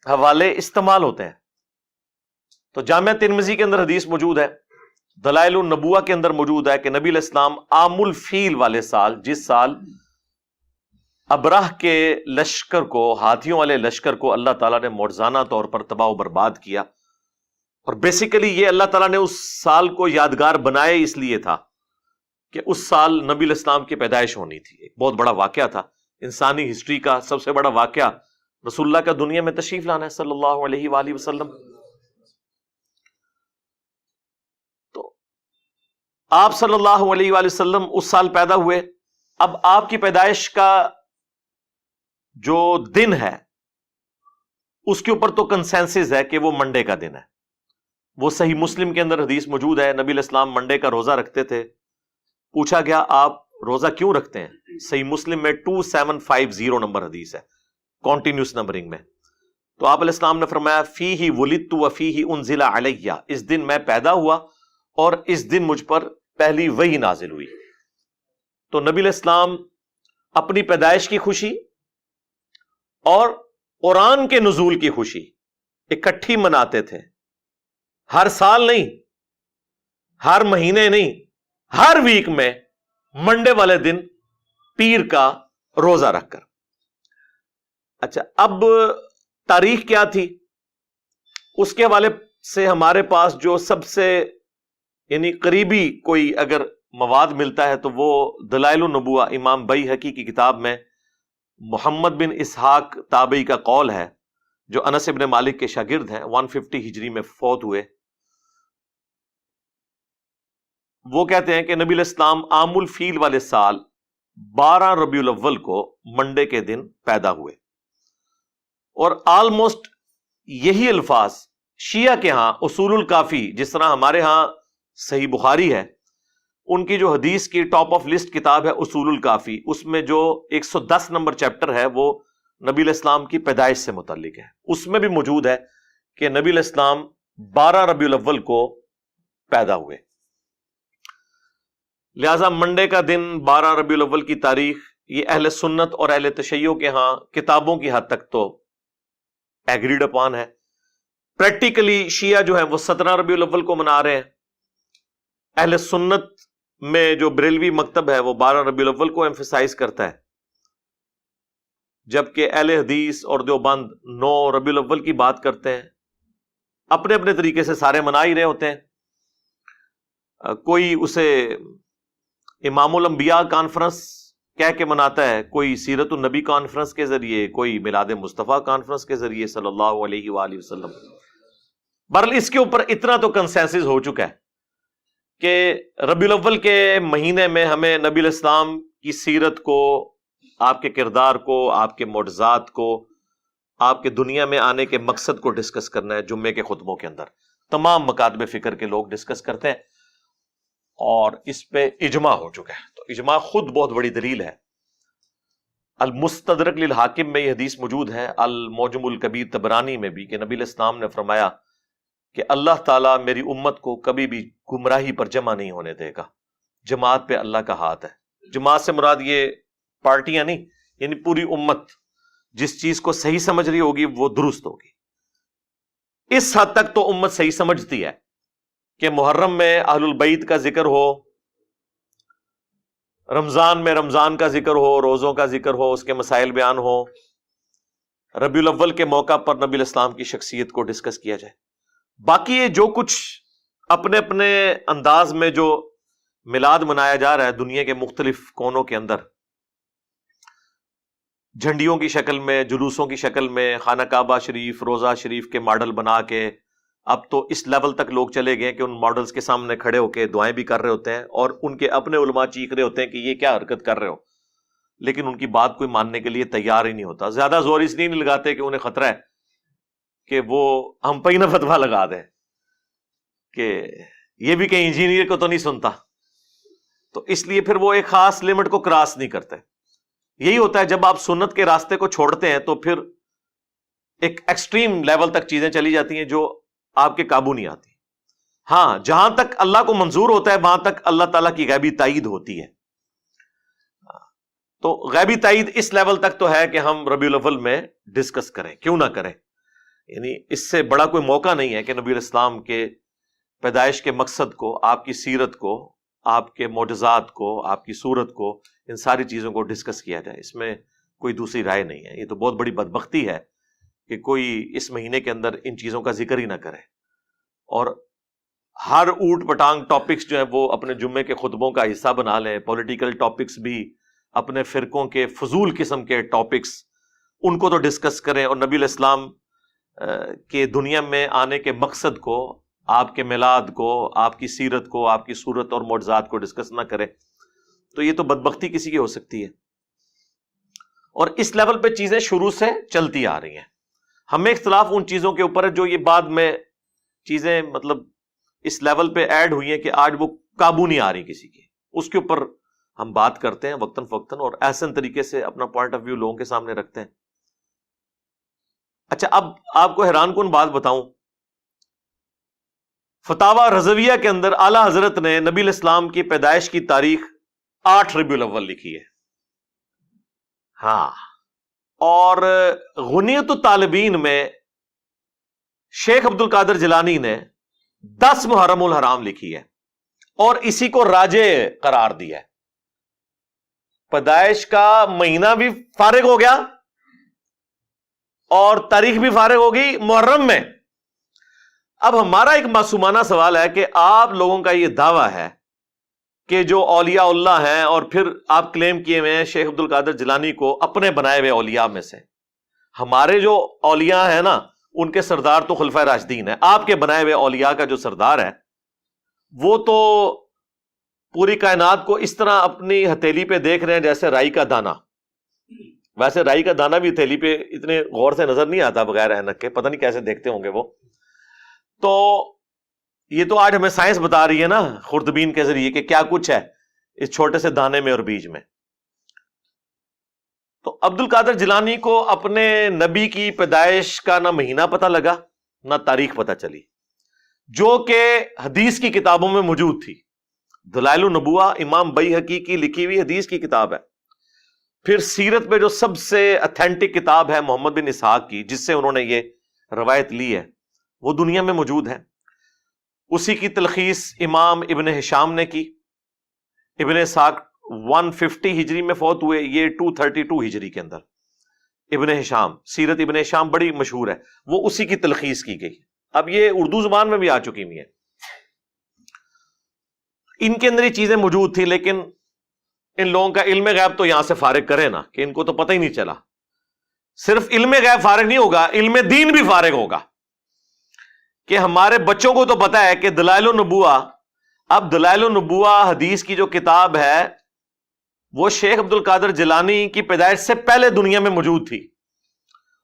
حوالے استعمال ہوتے ہیں. تو جامعہ ترمذی کے اندر حدیث موجود ہے، دلائل النبوہ کے اندر موجود ہے کہ نبی علیہ السلام عام الفیل والے سال، جس سال ابراہ کے لشکر کو، ہاتھیوں والے لشکر کو اللہ تعالیٰ نے معجزانہ طور پر تباہ و برباد کیا. اور بیسیکلی یہ اللہ تعالیٰ نے اس سال کو یادگار بنائے اس لیے تھا کہ اس سال نبی علیہ السلام کی پیدائش ہونی تھی. ایک بہت بڑا واقعہ تھا، انسانی ہسٹری کا سب سے بڑا واقعہ رسول اللہ کا دنیا میں تشریف لانا ہے صلی اللہ علیہ وآلہ وسلم. تو آپ صلی اللہ علیہ وآلہ وسلم اس سال پیدا ہوئے. اب آپ کی پیدائش کا جو دن ہے اس کے اوپر تو کنسنسس ہے کہ وہ منڈے کا دن ہے. وہ صحیح مسلم کے اندر حدیث موجود ہے، نبی علیہ السلام منڈے کا روزہ رکھتے تھے. پوچھا گیا آپ روزہ کیوں رکھتے ہیں؟ صحیح مسلم میں 2750 نمبر حدیث ہے، کنٹینیوس نمبرنگ میں. تو آپ علیہ السلام نے فرمایا فیہ ولدت وفیہ انزل علیہ، اس دن میں پیدا ہوا اور اس دن مجھ پر پہلی وحی نازل ہوئی. تو نبی علیہ السلام اپنی پیدائش کی خوشی اور قرآن کے نزول کی خوشی اکٹھی مناتے تھے. ہر سال نہیں، ہر مہینے نہیں، ہر ویک میں منڈے والے دن پیر کا روزہ رکھ کر. اچھا، اب تاریخ کیا تھی اس کے حوالے سے ہمارے پاس جو سب سے یعنی قریبی کوئی اگر مواد ملتا ہے تو وہ دلائل النبوہ امام بیہقی کی کتاب میں محمد بن اسحاق تابعی کا قول ہے، جو انس ابن مالک کے شاگرد ہیں، 150 ہجری میں فوت ہوئے. وہ کہتے ہیں کہ نبی علیہ السلام عام الفیل والے سال 12 ربیع الاول کو منڈے کے دن پیدا ہوئے. اور آلموسٹ یہی الفاظ شیعہ کے ہاں اصول الکافی، جس طرح ہمارے ہاں صحیح بخاری ہے، ان کی جو حدیث کی ٹاپ آف لسٹ کتاب ہے اصول الکافی، اس میں جو 110 نمبر چیپٹر ہے وہ نبی علیہ السلام کی پیدائش سے متعلق ہے. اس میں بھی موجود ہے کہ نبی علیہ السلام 12 ربیع الاول کو پیدا ہوئے. لہذا منڈے کا دن 12 ربیع الاول کی تاریخ یہ اہل سنت اور اہل تشیع کے ہاں کتابوں کی حد تک تو ایگریڈ اپان ہے. پریکٹیکلی شیعہ جو ہے وہ 17 ربیع الاول کو منا رہے ہیں. اہل سنت میں جو بریلوی مکتب ہے وہ 12 ربیع الاول کو ایمفیسائز کرتا ہے، جبکہ اہل حدیث اور دیوبند 9 ربیع الاول کی بات کرتے ہیں. اپنے اپنے طریقے سے سارے منا ہی رہے ہوتے ہیں. کوئی اسے امام الانبیاء کانفرنس کہہ کے مناتا ہے، کوئی سیرت النبی کانفرنس کے ذریعے، کوئی میلاد مصطفیٰ کانفرنس کے ذریعے صلی اللہ علیہ وآلہ وسلم. بہرحال اس کے اوپر اتنا تو کنسنسس ہو چکا ہے کہ ربیع الاول کے مہینے میں ہمیں نبی علیہ السلام کی سیرت کو، آپ کے کردار کو، آپ کے معجزات کو، آپ کے دنیا میں آنے کے مقصد کو ڈسکس کرنا ہے. جمعے کے خطبوں کے اندر تمام مکاتب فکر کے لوگ ڈسکس کرتے ہیں اور اس پہ اجماع ہو چکا ہے. تو اجماع خود بہت بڑی دلیل ہے. المستدرک للحاکم میں یہ حدیث موجود ہے، المعجم الکبیر طبرانی میں بھی، کہ نبی علیہ السلام نے فرمایا کہ اللہ تعالیٰ میری امت کو کبھی بھی گمراہی پر جمع نہیں ہونے دے گا. جماعت پہ اللہ کا ہاتھ ہے. جماعت سے مراد یہ پارٹیاں نہیں، یعنی پوری امت جس چیز کو صحیح سمجھ رہی ہوگی وہ درست ہوگی. اس حد تک تو امت صحیح سمجھتی ہے کہ محرم میں اہل البیت کا ذکر ہو، رمضان میں رمضان کا ذکر ہو، روزوں کا ذکر ہو، اس کے مسائل بیان ہو، ربیع الاول کے موقع پر نبی علیہ السلام کی شخصیت کو ڈسکس کیا جائے. باقی یہ جو کچھ اپنے اپنے انداز میں جو میلاد منایا جا رہا ہے دنیا کے مختلف کونوں کے اندر، جھنڈیوں کی شکل میں، جلوسوں کی شکل میں، خانہ کعبہ شریف، روضہ شریف کے ماڈل بنا کے، اب تو اس لیول تک لوگ چلے گئے کہ ان ماڈلز کے سامنے کھڑے ہو کے دعائیں بھی کر رہے ہوتے ہیں اور ان کے اپنے علماء چیخ رہے ہوتے ہیں کہ یہ کیا حرکت کر رہے ہو، لیکن ان کی بات کوئی ماننے کے لیے تیار ہی نہیں ہوتا. زیادہ زور اس لیے نہیں لگاتے کہ انہیں خطرہ ہے کہ وہ ہم پہ ہی نہ فتویٰ لگا دیں کہ یہ بھی کہیں انجینئر کو تو نہیں سنتا، تو اس لیے پھر وہ ایک خاص لمٹ کو کراس نہیں کرتے. یہی ہوتا ہے جب آپ سنت کے راستے کو چھوڑتے ہیں تو پھر ایک ایکسٹریم لیول تک چیزیں چلی جاتی ہیں جو آپ کے قابو نہیں آتی. ہاں، جہاں تک اللہ کو منظور ہوتا ہے وہاں تک اللہ تعالیٰ کی غیبی تائید ہوتی ہے. تو غیبی تائید اس لیول تک تو ہے کہ ہم ربیع الاول میں ڈسکس کریں، کیوں نہ کریں. یعنی اس سے بڑا کوئی موقع نہیں ہے کہ نبی علیہ السلام کے پیدائش کے مقصد کو، آپ کی سیرت کو، آپ کے معجزات کو، آپ کی صورت کو، ان ساری چیزوں کو ڈسکس کیا جائے. اس میں کوئی دوسری رائے نہیں ہے. یہ تو بہت بڑی بدبختی ہے کہ کوئی اس مہینے کے اندر ان چیزوں کا ذکر ہی نہ کرے اور ہر اوٹ پٹانگ ٹاپکس جو ہیں وہ اپنے جمعے کے خطبوں کا حصہ بنا لیں. پولیٹیکل ٹاپکس بھی، اپنے فرقوں کے فضول قسم کے ٹاپکس، ان کو تو ڈسکس کریں اور نبی علیہ السلام کے دنیا میں آنے کے مقصد کو، آپ کے میلاد کو، آپ کی سیرت کو، آپ کی صورت اور معجزات کو ڈسکس نہ کرے. تو یہ تو بدبختی کسی کی ہو سکتی ہے. اور اس لیول پہ چیزیں شروع سے چلتی آ رہی ہیں. ہمیں اختلاف ان چیزوں کے اوپر ہے جو یہ بعد میں چیزیں مطلب اس لیول پہ ایڈ ہوئی ہیں کہ آج وہ قابو نہیں آ رہی کسی کی. اس کے اوپر ہم بات کرتے ہیں وقتاً فوقتاً اور احسن طریقے سے اپنا پوائنٹ آف ویو لوگوں کے سامنے رکھتے ہیں. اچھا، اب آپ کو حیران کن بات بتاؤں، فتاوی رضویہ کے اندر اعلیٰ حضرت نے نبی علیہ السلام کی پیدائش کی تاریخ 8 ربیع الاول لکھی ہے. ہاں، اور غنیت الطالبین میں شیخ عبد القادر جیلانی نے 10 محرم الحرام لکھی ہے اور اسی کو راجع قرار دیا ہے. پیدائش کا مہینہ بھی فارغ ہو گیا اور تاریخ بھی فارغ ہوگی محرم میں. اب ہمارا ایک معصومانہ سوال ہے کہ آپ لوگوں کا یہ دعویٰ ہے کہ جو اولیاء اللہ ہیں اور پھر آپ کلیم کیے ہوئے ہیں شیخ عبد القادر جیلانی کو اپنے بنائے ہوئے اولیاء میں سے. ہمارے جو اولیاء ہیں نا ان کے سردار تو خلفائے راشدین ہیں. آپ کے بنائے ہوئے اولیاء کا جو سردار ہے وہ تو پوری کائنات کو اس طرح اپنی ہتھیلی پہ دیکھ رہے ہیں جیسے رائی کا دانہ. ویسے رائی کا دانہ بھی ہتھیلی پہ اتنے غور سے نظر نہیں آتا بغیر اینک کے، پتہ نہیں کیسے دیکھتے ہوں گے وہ. تو یہ تو آج ہمیں سائنس بتا رہی ہے نا خوردبین کے ذریعے کہ کیا کچھ ہے اس چھوٹے سے دانے میں اور بیج میں. تو عبد القادر جیلانی کو اپنے نبی کی پیدائش کا نہ مہینہ پتہ لگا نہ تاریخ پتہ چلی، جو کہ حدیث کی کتابوں میں موجود تھی۔ دلائل النبوہ امام بیہقی کی لکھی ہوئی حدیث کی کتاب ہے۔ پھر سیرت میں جو سب سے اتھینٹک کتاب ہے محمد بن اسحاق کی، جس سے انہوں نے یہ روایت لی ہے، وہ دنیا میں موجود ہے۔ اسی کی تلخیص امام ابن ہشام نے کی۔ ابن اسحاق 150 ہجری میں فوت ہوئے، یہ 232 ہجری کے اندر۔ ابن ہشام، سیرت ابن ہشام بڑی مشہور ہے، وہ اسی کی تلخیص کی گئی۔ اب یہ اردو زبان میں بھی آ چکی ہوئی ہے۔ ان کے اندر یہ چیزیں موجود تھی، لیکن ان لوگوں کا علم غیب تو یہاں سے فارغ کرے نا، کہ ان کو تو پتہ ہی نہیں چلا۔ صرف علم غیب فارغ نہیں ہوگا، علم دین بھی فارغ ہوگا، کہ ہمارے بچوں کو تو پتہ ہے کہ دلائل النبوہ، اب دلائل النبوہ حدیث کی جو کتاب ہے وہ شیخ عبد القادر جیلانی کی پیدائش سے پہلے دنیا میں موجود تھی،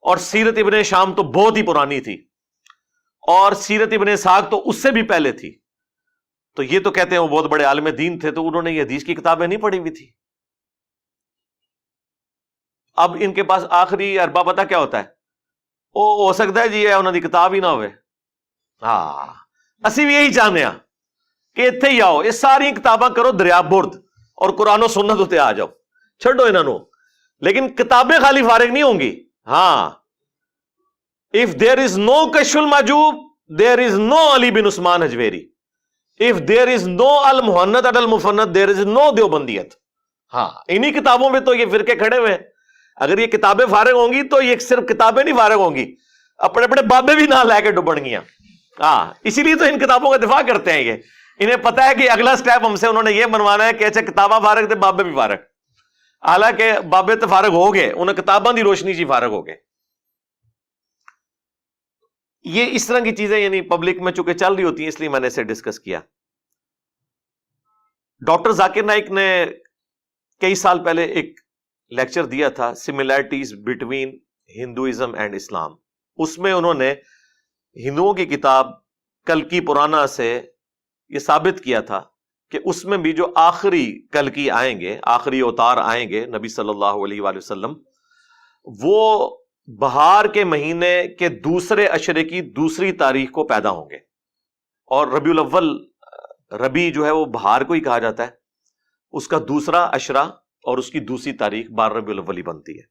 اور سیرت ابن شام تو بہت ہی پرانی تھی، اور سیرت ابن اسحاق تو اس سے بھی پہلے تھی۔ تو یہ تو کہتے ہیں وہ بہت بڑے عالم دین تھے، تو انہوں نے یہ حدیث کی کتابیں نہیں پڑھی ہوئی تھی۔ اب ان کے پاس آخری اربا پتہ کیا ہوتا ہے؟ وہ ہو سکتا ہے جی یہ انہوں نے کتاب ہی نہ ہوئے۔ ہاں، اسی بھی یہی چاہتے ہیں کہ اتنے ہی آؤ، یہ ساری کتاباں کرو دریا برد اور قرآن و سنت ہوتے آ جاؤ، چھڈو انہوں نے۔ لیکن کتابیں خالی فارغ نہیں ہوں گی۔ ہاں، if there is no کشف al Mahjub there is no Ali bin Usman Hujwiri, if there is no المحنت Al Mufannad there is no دیوبندیت۔ ہاں، انہی کتابوں میں تو یہ فرقے کھڑے ہوئے ہیں۔ اگر یہ کتابیں فارغ ہوں گی تو یہ صرف کتابیں نہیں فارغ ہوں گی، اپنے اپنے بابے بھی نہ لے کے ڈبڑ گیاں۔ ہاں، اسی لیے تو ان کتابوں کا دفاع کرتے ہیں۔ یہ انہیں پتہ ہے کہ اگلا سٹیپ ہم سے انہوں نے یہ بنوانا ہے کہ اچھا کتاباں فارغ تھے، بابے بھی فارغ، حالانکہ بابے تو فارغ ہو گئے، انہیں کتاباں دی روشنی سے فارغ ہو گئے۔ یہ اس طرح کی چیزیں یعنی پبلک میں چونکہ چل رہی ہوتی ہیں، اس لیے میں نے اسے ڈسکس کیا۔ ڈاکٹر ذاکر نائک نے کئی سال پہلے ایک لیکچر دیا تھا، سملیرٹیز بٹوین ہندوازم اینڈ اسلام۔ اس میں انہوں نے ہندوؤں کی کتاب کلکی پرانا سے یہ ثابت کیا تھا کہ اس میں بھی جو آخری کلکی آئیں گے، آخری اوتار آئیں گے نبی صلی اللہ علیہ وآلہ وسلم، وہ بہار کے مہینے کے دوسرے عشرے کی دوسری تاریخ کو پیدا ہوں گے، اور ربیع الاول، ربیع جو ہے وہ بہار کو ہی کہا جاتا ہے، اس کا دوسرا عشرہ اور اس کی دوسری تاریخ 12 ربیع الاول ہی بنتی ہے۔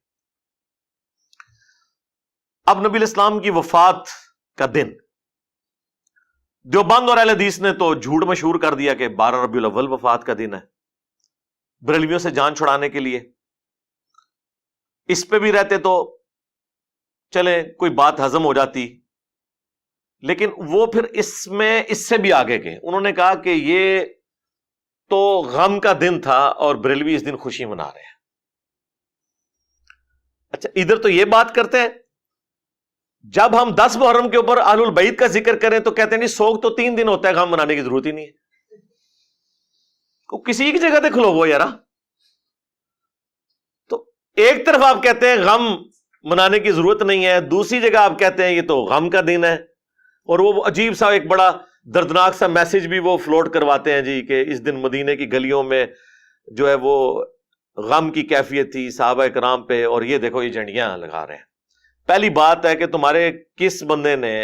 اب نبی الاسلام کی وفات کا دن دیوبند اور اہل حدیث نے تو جھوٹ مشہور کر دیا کہ 12 ربیع الاول وفات کا دن ہے، بریلویوں سے جان چھڑانے کے لیے۔ اس پہ بھی رہتے تو چلے کوئی بات ہضم ہو جاتی، لیکن وہ پھر اس میں اس سے بھی آگے گئے۔ انہوں نے کہا کہ یہ تو غم کا دن تھا اور بریلوی اس دن خوشی منا رہے ہیں۔ اچھا، ادھر تو یہ بات کرتے ہیں، جب ہم 10 محرم کے اوپر اہل البیت کا ذکر کریں تو کہتے ہیں نہیں، سوگ تو 3 دن ہوتا ہے، غم منانے کی ضرورت ہی نہیں ہے۔ کسی ایک جگہ کھلو وہ یارا، تو ایک طرف آپ کہتے ہیں غم منانے کی ضرورت نہیں ہے، دوسری جگہ آپ کہتے ہیں یہ تو غم کا دن ہے، اور وہ عجیب سا ایک بڑا دردناک سا میسج بھی وہ فلوٹ کرواتے ہیں جی کہ اس دن مدینے کی گلیوں میں جو ہے وہ غم کی کیفیت تھی صحابہ کرام پہ، اور یہ دیکھو یہ جھنڈیاں لگا رہے ہیں۔ پہلی بات ہے کہ تمہارے کس بندے نے،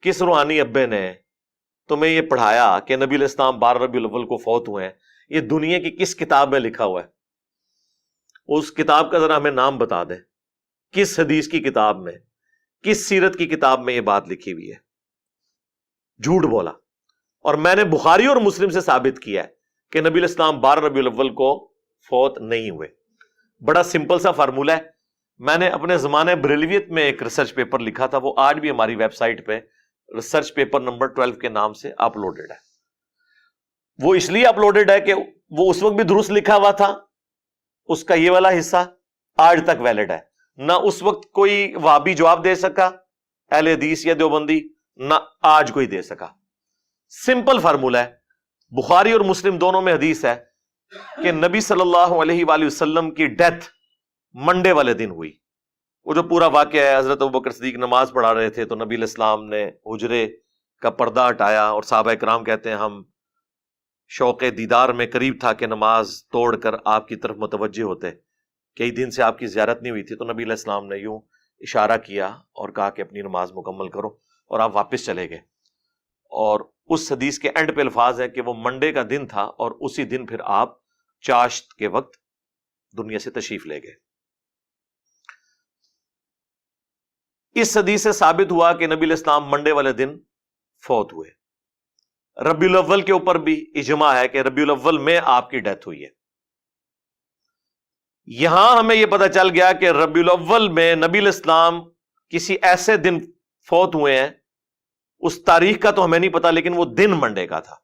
کس روحانی ابے نے تمہیں یہ پڑھایا کہ نبی علیہ السلام 12 ربیع الاول کو فوت ہوئے ہیں؟ یہ دنیا کی کس کتاب میں لکھا ہوا ہے؟ اس کتاب کا ذرا ہمیں نام بتا دیں، کس حدیث کی کتاب میں، کس سیرت کی کتاب میں یہ بات لکھی ہوئی ہے؟ جھوٹ بولا۔ اور میں نے بخاری اور مسلم سے ثابت کیا ہے کہ نبی علیہ السلام 12 ربیع الاول کو فوت نہیں ہوئے۔ بڑا سمپل سا فارمولہ ہے، میں نے اپنے زمانے بریلویت میں ایک ریسرچ پیپر لکھا تھا، وہ آج بھی ہماری ویب سائٹ پہ ریسرچ پیپر نمبر 12 کے نام سے اپلوڈڈ ہے۔ وہ اس لیے اپلوڈڈ ہے کہ وہ اس وقت بھی درست لکھا ہوا تھا، اس کا یہ والا حصہ آج تک ویلڈ ہے، نہ اس وقت کوئی وہابی جواب دے سکا اہل حدیث یا دیوبندی، نہ آج کوئی دے سکا۔ سمپل فارمولہ ہے، بخاری اور مسلم دونوں میں حدیث ہے کہ نبی صلی اللہ علیہ وآلہ وسلم کی ڈیتھ منڈے والے دن ہوئی۔ وہ جو پورا واقعہ ہے، حضرت ابوبکر صدیق نماز پڑھا رہے تھے تو نبی علیہ السلام نے حجرے کا پردہ ہٹایا، اور صحابہ کرام کہتے ہیں ہم شوق دیدار میں قریب تھا کہ نماز توڑ کر آپ کی طرف متوجہ ہوتے کئی دن سے آپ کی زیارت نہیں ہوئی تھی، تو نبی علیہ السلام نے یوں اشارہ کیا اور کہا کہ اپنی نماز مکمل کرو، اور آپ واپس چلے گئے. اور اس حدیث کے اینڈ پہ الفاظ ہے کہ وہ منڈے کا دن تھا اور اسی دن پھر آپ چاشت کے وقت دنیا سے تشریف لے گئے. اس حدیث سے ثابت ہوا کہ نبی علیہ السلام منڈے والے دن فوت ہوئے. ربیع الاول کے اوپر بھی اجماع ہے کہ ربیع الاول میں آپ کی ڈیتھ ہوئی ہے. یہاں ہمیں یہ پتہ چل گیا کہ ربیع الاول میں نبی علیہ السلام کسی ایسے دن فوت ہوئے ہیں، اس تاریخ کا تو ہمیں نہیں پتا، لیکن وہ دن منڈے کا تھا.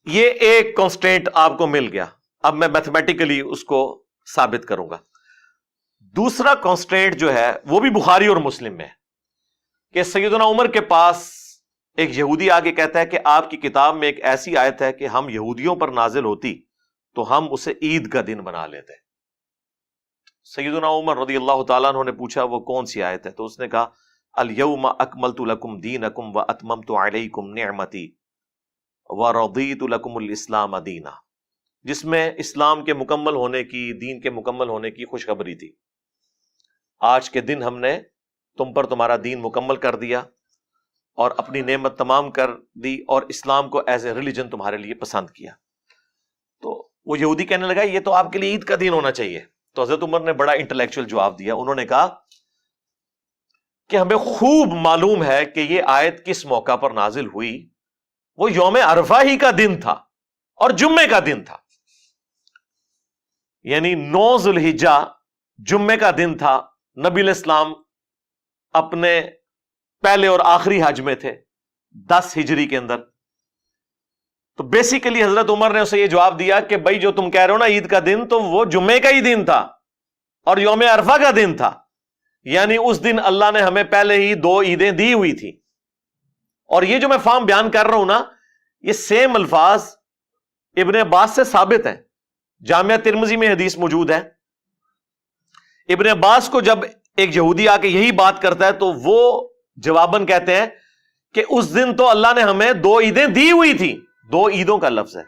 یہ ایک کانسٹینٹ آپ کو مل گیا. اب میں میتھمیٹیکلی اس کو ثابت کروں گا. دوسرا کانسٹینٹ جو ہے وہ بھی بخاری اور مسلم میں ہے کہ سیدنا عمر کے پاس ایک یہودی آگے کہتا ہے کہ آپ کی کتاب میں ایک ایسی آیت ہے کہ ہم یہودیوں پر نازل ہوتی تو ہم اسے عید کا دن بنا لیتے. سیدنا عمر رضی اللہ تعالیٰ عنہ نے پوچھا وہ کون سی آیت ہے؟ تو اس نے کہا الیوم اکملت لکم دینکم واتممت علیکم نعمتی ورضیت لکم الاسلام دینا، جس میں اسلام کے مکمل ہونے کی، دین کے مکمل ہونے کی خوشخبری تھی. آج کے دن ہم نے تم پر تمہارا دین مکمل کر دیا اور اپنی نعمت تمام کر دی اور اسلام کو ایز اے ریلیجن تمہارے لیے پسند کیا. تو وہ یہودی کہنے لگا یہ تو آپ کے لیے عید کا دن ہونا چاہیے. تو حضرت عمر نے بڑا انٹلیکچوئل جواب دیا. انہوں نے کہا کہ ہمیں خوب معلوم ہے کہ یہ آیت کس موقع پر نازل ہوئی. وہ یوم عرفہ ہی کا دن تھا اور جمعے کا دن تھا، یعنی 9 ذو الحجہ جمعے کا دن تھا. نبی علیہ السلام اپنے پہلے اور آخری حج میں تھے 10 ہجری کے اندر. تو بیسیکلی حضرت عمر نے اسے یہ جواب دیا کہ بھائی جو تم کہہ رہے ہو نا عید کا دن، تو وہ جمعے کا ہی دن تھا اور یوم عرفہ کا دن تھا. یعنی اس دن اللہ نے ہمیں پہلے ہی 2 عیدیں دی ہوئی تھی. اور یہ جو میں فارم بیان کر رہا ہوں نا، یہ سیم الفاظ ابن عباس سے ثابت ہیں. جامعہ ترمذی میں حدیث موجود ہے. ابن عباس کو جب ایک یہودی آ کے یہی بات کرتا ہے تو وہ جواباً کہتے ہیں کہ اس دن تو اللہ نے ہمیں 2 عیدیں دی ہوئی تھی. 2 عیدوں کا لفظ ہے،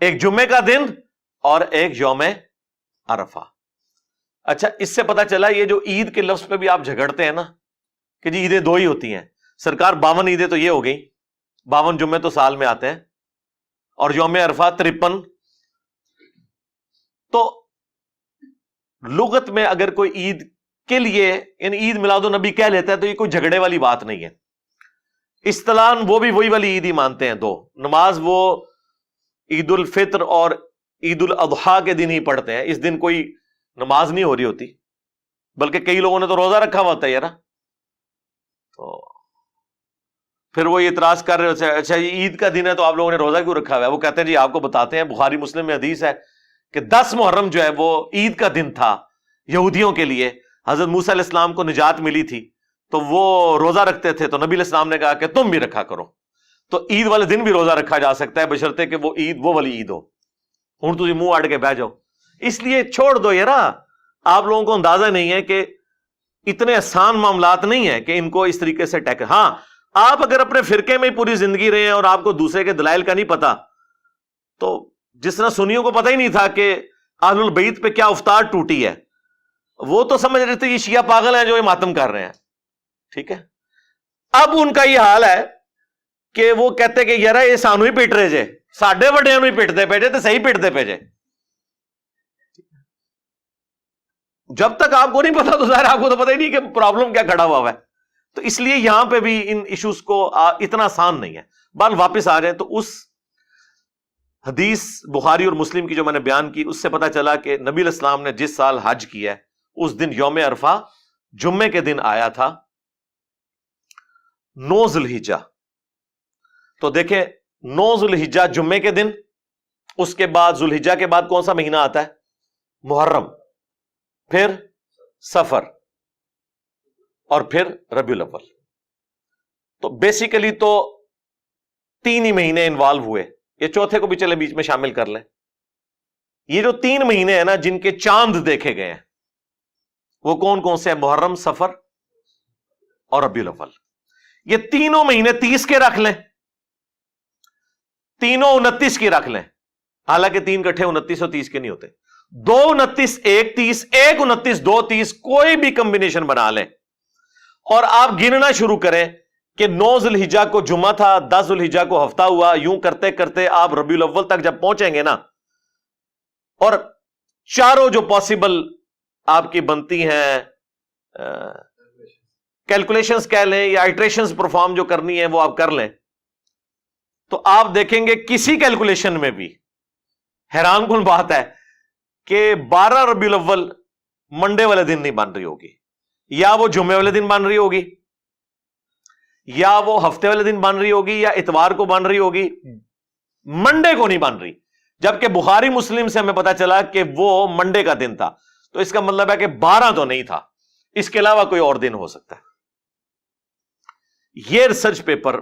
ایک جمعے کا دن اور ایک یوم عرفہ. اچھا، اس سے پتا چلا یہ جو عید کے لفظ پہ بھی آپ جھگڑتے ہیں نا کہ جی عیدیں 2 ہی ہوتی ہیں. سرکار 52 عیدیں تو یہ ہو گئی، 52 جمعے تو سال میں آتے ہیں، اور یوم عرفہ 53. تو لغت میں اگر کوئی عید کے لیے یعنی عید میلاد النبی کہہ لیتا ہے تو یہ کوئی جھگڑے والی بات نہیں ہے. اصطلاحاً وہ بھی وہی والی عید ہی مانتے ہیں. 2 نماز وہ عید الفطر اور عید الاضحیٰ کے دن ہی پڑھتے ہیں. اس دن کوئی نماز نہیں ہو رہی ہوتی، بلکہ کئی لوگوں نے تو روزہ رکھا ہوا ہوتا ہے یار. تو پھر وہ اعتراض کر رہے ہوتے ہیں اچھا یہ عید کا دن ہے تو آپ لوگوں نے روزہ کیوں رکھا ہوا ہے؟ وہ کہتے ہیں جی آپ کو بتاتے ہیں، بخاری مسلم میں حدیث ہے کہ 10 محرم جو ہے وہ عید کا دن تھا یہودیوں کے لیے. حضرت موسیٰ علیہ السلام کو نجات ملی تھی تو وہ روزہ رکھتے تھے، تو نبی علیہ السلام نے کہا کہ تم بھی رکھا کرو. تو عید والے دن بھی روزہ رکھا جا سکتا ہے بشرطے کہ وہ عید وہ والی عید ہو. ہوں تھی منہ اڑ کے بہ جاؤ. اس لیے چھوڑ دو یار، آپ لوگوں کو اندازہ نہیں ہے کہ اتنے آسان معاملات نہیں ہیں کہ ان کو اس طریقے سے ٹیکل. ہاں، آپ اگر اپنے فرقے میں پوری زندگی رہے ہیں اور آپ کو دوسرے کے دلائل کا نہیں پتا، تو جس طرح سنیوں کو پتہ ہی نہیں تھا کہ اہل البیت پہ کیا افطار ٹوٹی ہے، وہ تو سمجھ رہے تھے یہ شیعہ پاگل ہیں جو یہ ماتم کر رہے ہیں. ٹھیک ہے، اب ان کا یہ حال ہے کہ وہ کہتے کہ یار یہ سانو ہی پیٹ رہے جے، ساڈے وڈیاں نو ہی پیٹتے پے جے تے صحیح پیٹتے پے جے. جب تک آپ کو نہیں پتا تو ظاہر آپ کو تو پتہ ہی نہیں کہ پرابلم کیا کھڑا ہوا ہے. تو اس لیے یہاں پہ بھی ان ایشوز کو اتنا آسان نہیں ہے. بال واپس آ جائیں تو اس حدیث بخاری اور مسلم کی جو میں نے بیان کی، اس سے پتا چلا کہ نبی علیہ السلام نے جس سال حج کیا ہے اس دن یوم عرفہ جمعے کے دن آیا تھا، 9 ذو الحجہ. تو دیکھیں 9 ذو الحجہ جمعے کے دن، اس کے بعد ذو الحجہ کے بعد کون سا مہینہ آتا ہے؟ محرم، پھر سفر، اور پھر ربیع الاول. تو بیسیکلی تو 3 ہی مہینے انوالو ہوئے. یہ چوتھے کو بھی چلے بیچ میں شامل کر لیں. یہ جو 3 مہینے ہیں نا جن کے چاند دیکھے گئے ہیں وہ کون کون سے ہیں؟ محرم، سفر اور ربیع الاول. یہ تینوں مہینے 30 کے رکھ لیں، تینوں 29 کی رکھ لیں. حالانکہ 3 کٹھے 29 اور 30 کے نہیں ہوتے. 2/29/1/30, 1/29/2/30 کوئی بھی کمبینیشن بنا لیں اور آپ گننا شروع کریں کہ 9 ذوالحجہ کو جمعہ تھا، 10 ذوالحجہ کو ہفتہ ہوا، یوں کرتے کرتے آپ ربیع الاول تک جب پہنچیں گے نا، اور چاروں جو پاسبل آپ کی بنتی ہیں کیلکولیشنز کہہ لیں یا آئٹریشنز پرفارم جو کرنی ہے وہ آپ کر لیں، تو آپ دیکھیں گے کسی کیلکولیشن میں بھی حیران کن بات ہے کہ 12 ربیع الاول منڈے والے دن نہیں بن رہی ہوگی، یا وہ جمعے والے دن بن رہی ہوگی، یا وہ ہفتے والے دن بن رہی ہوگی، یا اتوار کو بن رہی ہوگی، منڈے کو نہیں بن رہی، جبکہ بخاری مسلم سے ہمیں پتا چلا کہ وہ منڈے کا دن تھا، تو اس کا مطلب ہے کہ 12 تو نہیں تھا، اس کے علاوہ کوئی اور دن ہو سکتا ہے۔ یہ ریسرچ پیپر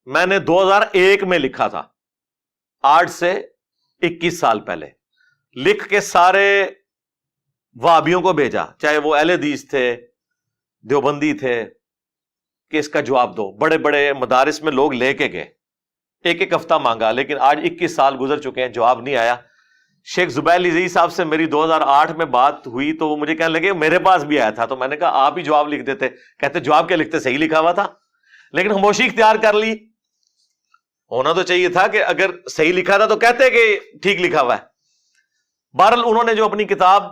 میں نے 2001 میں لکھا تھا، 8 سے 21 سال پہلے، لکھ کے سارے وہابیوں کو بھیجا، چاہے وہ اہل حدیث تھے، دیوبندی تھے، کہ اس کا جواب دو۔ بڑے بڑے مدارس میں لوگ لے کے گئے، ایک ایک ہفتہ مانگا، لیکن آج 21 سال گزر چکے ہیں، جواب نہیں آیا۔ شیخ زبیر لذیذ صاحب سے میری 2008 میں بات ہوئی تو وہ مجھے کہنے لگے میرے پاس بھی آیا تھا، تو میں نے کہا آپ ہی جواب لکھ دیتے۔ کہتے جواب کیا لکھتے، صحیح لکھا ہوا تھا، لیکن خاموشی اختیار کر لی۔ ہونا تو چاہیے تھا کہ اگر صحیح لکھا تھا تو کہتے کہ ٹھیک لکھا ہوا ہے۔ بہرحال انہوں نے جو اپنی کتاب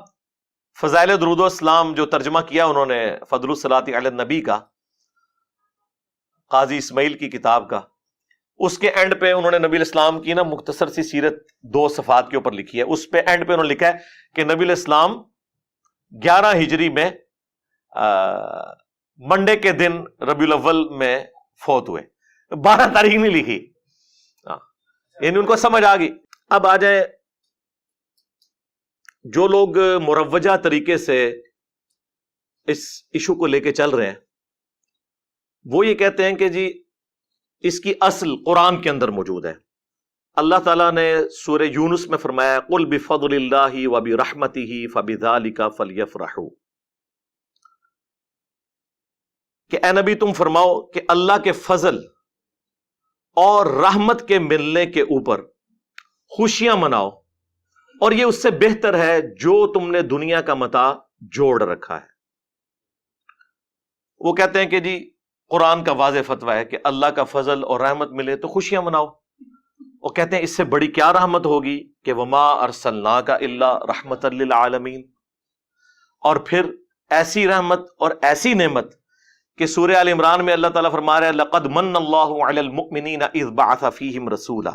فضائل درود و اسلام جو ترجمہ کیا انہوں نے فضل الصلاۃ علی النبی کا، قاضی اسماعیل کی کتاب کا، اس کے اینڈ پہ انہوں نے نبی الاسلام کی نا مختصر سی سیرت 2 صفحات کے اوپر لکھی ہے۔ اس پہ اینڈ پہ انہوں نے لکھا ہے کہ نبی الاسلام 11 ہجری میں منڈے کے دن ربیع الاول میں فوت ہوئے، 12 تاریخ نہیں لکھی، یعنی ان کو سمجھ آ گئی۔ اب آ جائیں جو لوگ مروجہ طریقے سے اس ایشو کو لے کے چل رہے ہیں، وہ یہ کہتے ہیں کہ جی اس کی اصل قرآن کے اندر موجود ہے۔ اللہ تعالیٰ نے سورہ یونس میں فرمایا قُلْ بِفَضْلِ اللَّهِ وَبِرَحْمَتِهِ فَبِذَلِكَ فَلْيَفْرَحُوا، کہ اے نبی تم فرماؤ کہ اللہ کے فضل اور رحمت کے ملنے کے اوپر خوشیاں مناؤ، اور یہ اس سے بہتر ہے جو تم نے دنیا کا متاع جوڑ رکھا ہے۔ وہ کہتے ہیں کہ جی قرآن کا واضح فتویٰ ہے کہ اللہ کا فضل اور رحمت ملے تو خوشیاں مناؤ۔ وہ کہتے ہیں اس سے بڑی کیا رحمت ہوگی کہ وما ارسلناک الا رحمتا للعالمین، اور پھر ایسی رحمت اور ایسی نعمت کہ سورہ آل عمران میں اللہ تعالیٰ فرما رہا ہے لقد من اللہ علی المؤمنین اذ بعث فیہم رسولا،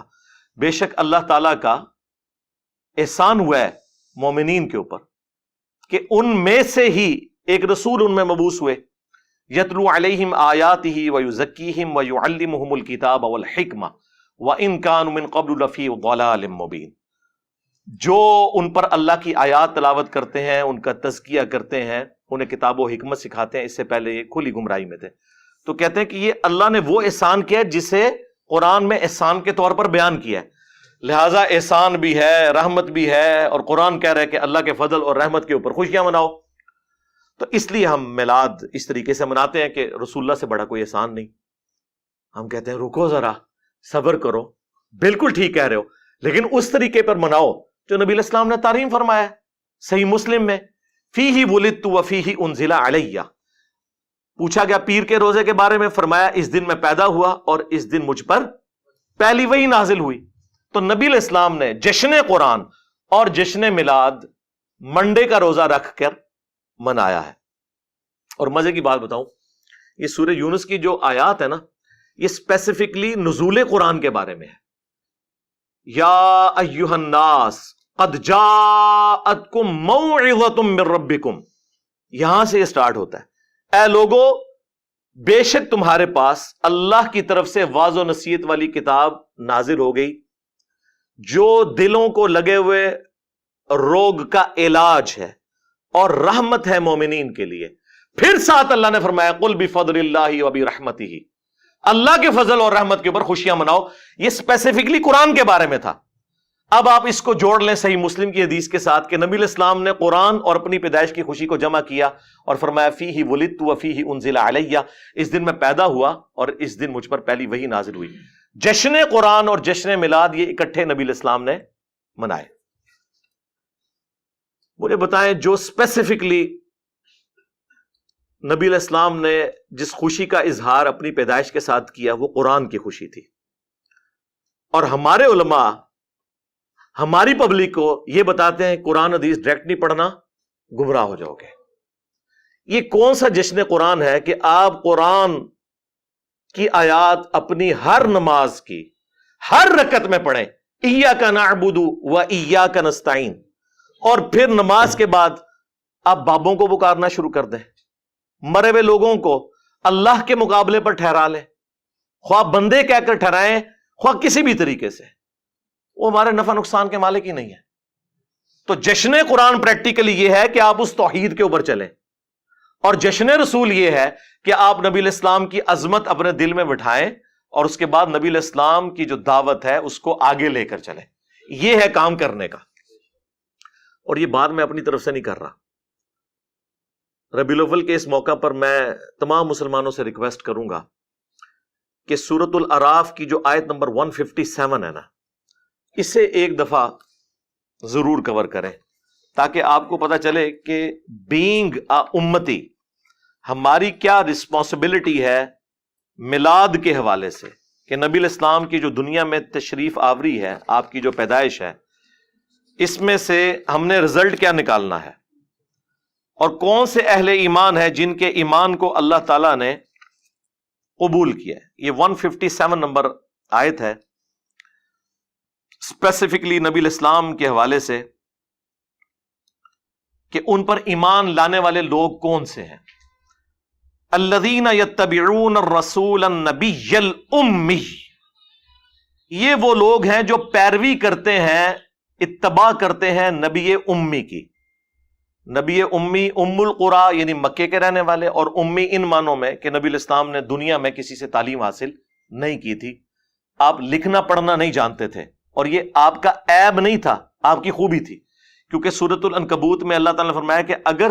بے شک اللہ تعالیٰ کا احسان ہوا ہے مومنین کے اوپر کہ ان میں سے ہی ایک رسول ان میں مبعوث ہوئے، یتلو علیہم آیاتہ ویزکیہم ویعلمہم الکتاب والحکمہ وان کانوا من قبل لفی ضلال مبین، جو ان پر اللہ کی آیات تلاوت کرتے ہیں، ان کا تزکیہ کرتے ہیں، انہیں کتاب و حکمت سکھاتے ہیں، اس سے پہلے یہ کھلی گمراہی میں تھے۔ تو کہتے ہیں کہ یہ اللہ نے وہ احسان کیا جسے قرآن میں احسان کے طور پر بیان کیا ہے، لہٰذا احسان بھی ہے، رحمت بھی ہے، اور قرآن کہہ رہا ہے کہ اللہ کے فضل اور رحمت کے اوپر خوشیاں مناؤ۔ تو اس لیے ہم میلاد اس طریقے سے مناتے ہیں کہ رسول اللہ سے بڑا کوئی احسان نہیں۔ ہم کہتے ہیں رکو ذرا، صبر کرو، بالکل ٹھیک کہہ رہے ہو، لیکن اس طریقے پر مناؤ جو نبی الاسلام نے تعلیم فرمایا ہے۔ صحیح مسلم میں فیہ ولدت وفیہ انزل علیہ، پوچھا گیا پیر کے روزے کے بارے میں، فرمایا اس دن میں پیدا ہوا اور اس دن مجھ پر پہلی وحی نازل ہوئی۔ تو نبی الاسلام نے جشن قرآن اور جشن میلاد منڈے کا روزہ رکھ کر منایا ہے۔ اور مزے کی بات بتاؤں، یہ سورہ یونس کی جو آیات ہے نا، یہ اسپیسیفکلی نزول قرآن کے بارے میں ہے۔ یا ایھا الناس قد جاءتکم موعظۃ من ربکم، یہاں سے یہ سٹارٹ ہوتا ہے، اے لوگو بے شک تمہارے پاس اللہ کی طرف سے واضح و نصیحت والی کتاب نازل ہو گئی جو دلوں کو لگے ہوئے روگ کا علاج ہے اور رحمت ہے مومنین کے لیے۔ پھر ساتھ اللہ نے فرمایا قل بفضل اللہ وبرحمتہ، اللہ کے فضل اور رحمت کے اوپر خوشیاں مناؤ۔ یہ اسپیسیفکلی قرآن کے بارے میں تھا۔ اب آپ اس کو جوڑ لیں صحیح مسلم کی حدیث کے ساتھ کہ نبی الاسلام نے قرآن اور اپنی پیدائش کی خوشی کو جمع کیا اور فرمایا فیہ ولدت وفیہ انزل علیہ، اس دن میں پیدا ہوا اور اس دن مجھ پر پہلی وحی نازل ہوئی۔ جشن قرآن اور جشن میلاد یہ اکٹھے نبی الاسلام نے منائے۔ مجھے بتائیں جو اسپیسیفکلی نبی علیہ السلام نے جس خوشی کا اظہار اپنی پیدائش کے ساتھ کیا وہ قرآن کی خوشی تھی، اور ہمارے علماء ہماری پبلک کو یہ بتاتے ہیں قرآن حدیث ڈائریکٹ نہیں پڑھنا، گمراہ ہو جاؤ گے۔ یہ کون سا جشن قرآن ہے کہ آپ قرآن کی آیات اپنی ہر نماز کی ہر رکعت میں پڑھیں، ایاک نعبد و ایاک نستعین، اور پھر نماز کے بعد آپ بابوں کو پکارنا شروع کر دیں، مرے ہوئے لوگوں کو اللہ کے مقابلے پر ٹھہرا لیں، خواہ بندے کہہ کر ٹھہرائیں خواہ کسی بھی طریقے سے، وہ ہمارے نفع نقصان کے مالک ہی نہیں ہے۔ تو جشن قرآن پریکٹیکلی یہ ہے کہ آپ اس توحید کے اوپر چلیں، اور جشن رسول یہ ہے کہ آپ نبی علیہ السلام کی عظمت اپنے دل میں بٹھائیں اور اس کے بعد نبی علیہ السلام کی جو دعوت ہے اس کو آگے لے کر چلیں۔ یہ ہے کام کرنے کا، اور یہ بات میں اپنی طرف سے نہیں کر رہا۔ ربیع الاول کے اس موقع پر میں تمام مسلمانوں سے ریکویسٹ کروں گا کہ سورۃ الاعراف کی جو آیت نمبر 157 ہے نا، اسے ایک دفعہ ضرور کور کریں تاکہ آپ کو پتا چلے کہ بینگ امتی ہماری کیا رسپانسبلٹی ہے میلاد کے حوالے سے، کہ نبی علیہ السلام کی جو دنیا میں تشریف آوری ہے، آپ کی جو پیدائش ہے، اس میں سے ہم نے رزلٹ کیا نکالنا ہے، اور کون سے اہل ایمان ہیں جن کے ایمان کو اللہ تعالیٰ نے قبول کیا ہے۔ یہ 157 نمبر آیت ہے، اسپیسیفکلی نبی علیہ السلام کے حوالے سے کہ ان پر ایمان لانے والے لوگ کون سے ہیں۔ الذین یتبعون الرسول النبی الامی، یہ وہ لوگ ہیں جو پیروی کرتے ہیں، اتباع کرتے ہیں نبی امی کی۔ نبی امی ام القری یعنی مکے کے رہنے والے، اور امی ان معنوں میں کہ نبی علیہ السلام نے دنیا میں کسی سے تعلیم حاصل نہیں کی تھی، آپ لکھنا پڑھنا نہیں جانتے تھے، اور یہ آپ کا عیب نہیں تھا، آپ کی خوبی تھی، کیونکہ سورۃ العنکبوت میں اللہ تعالیٰ نے فرمایا کہ اگر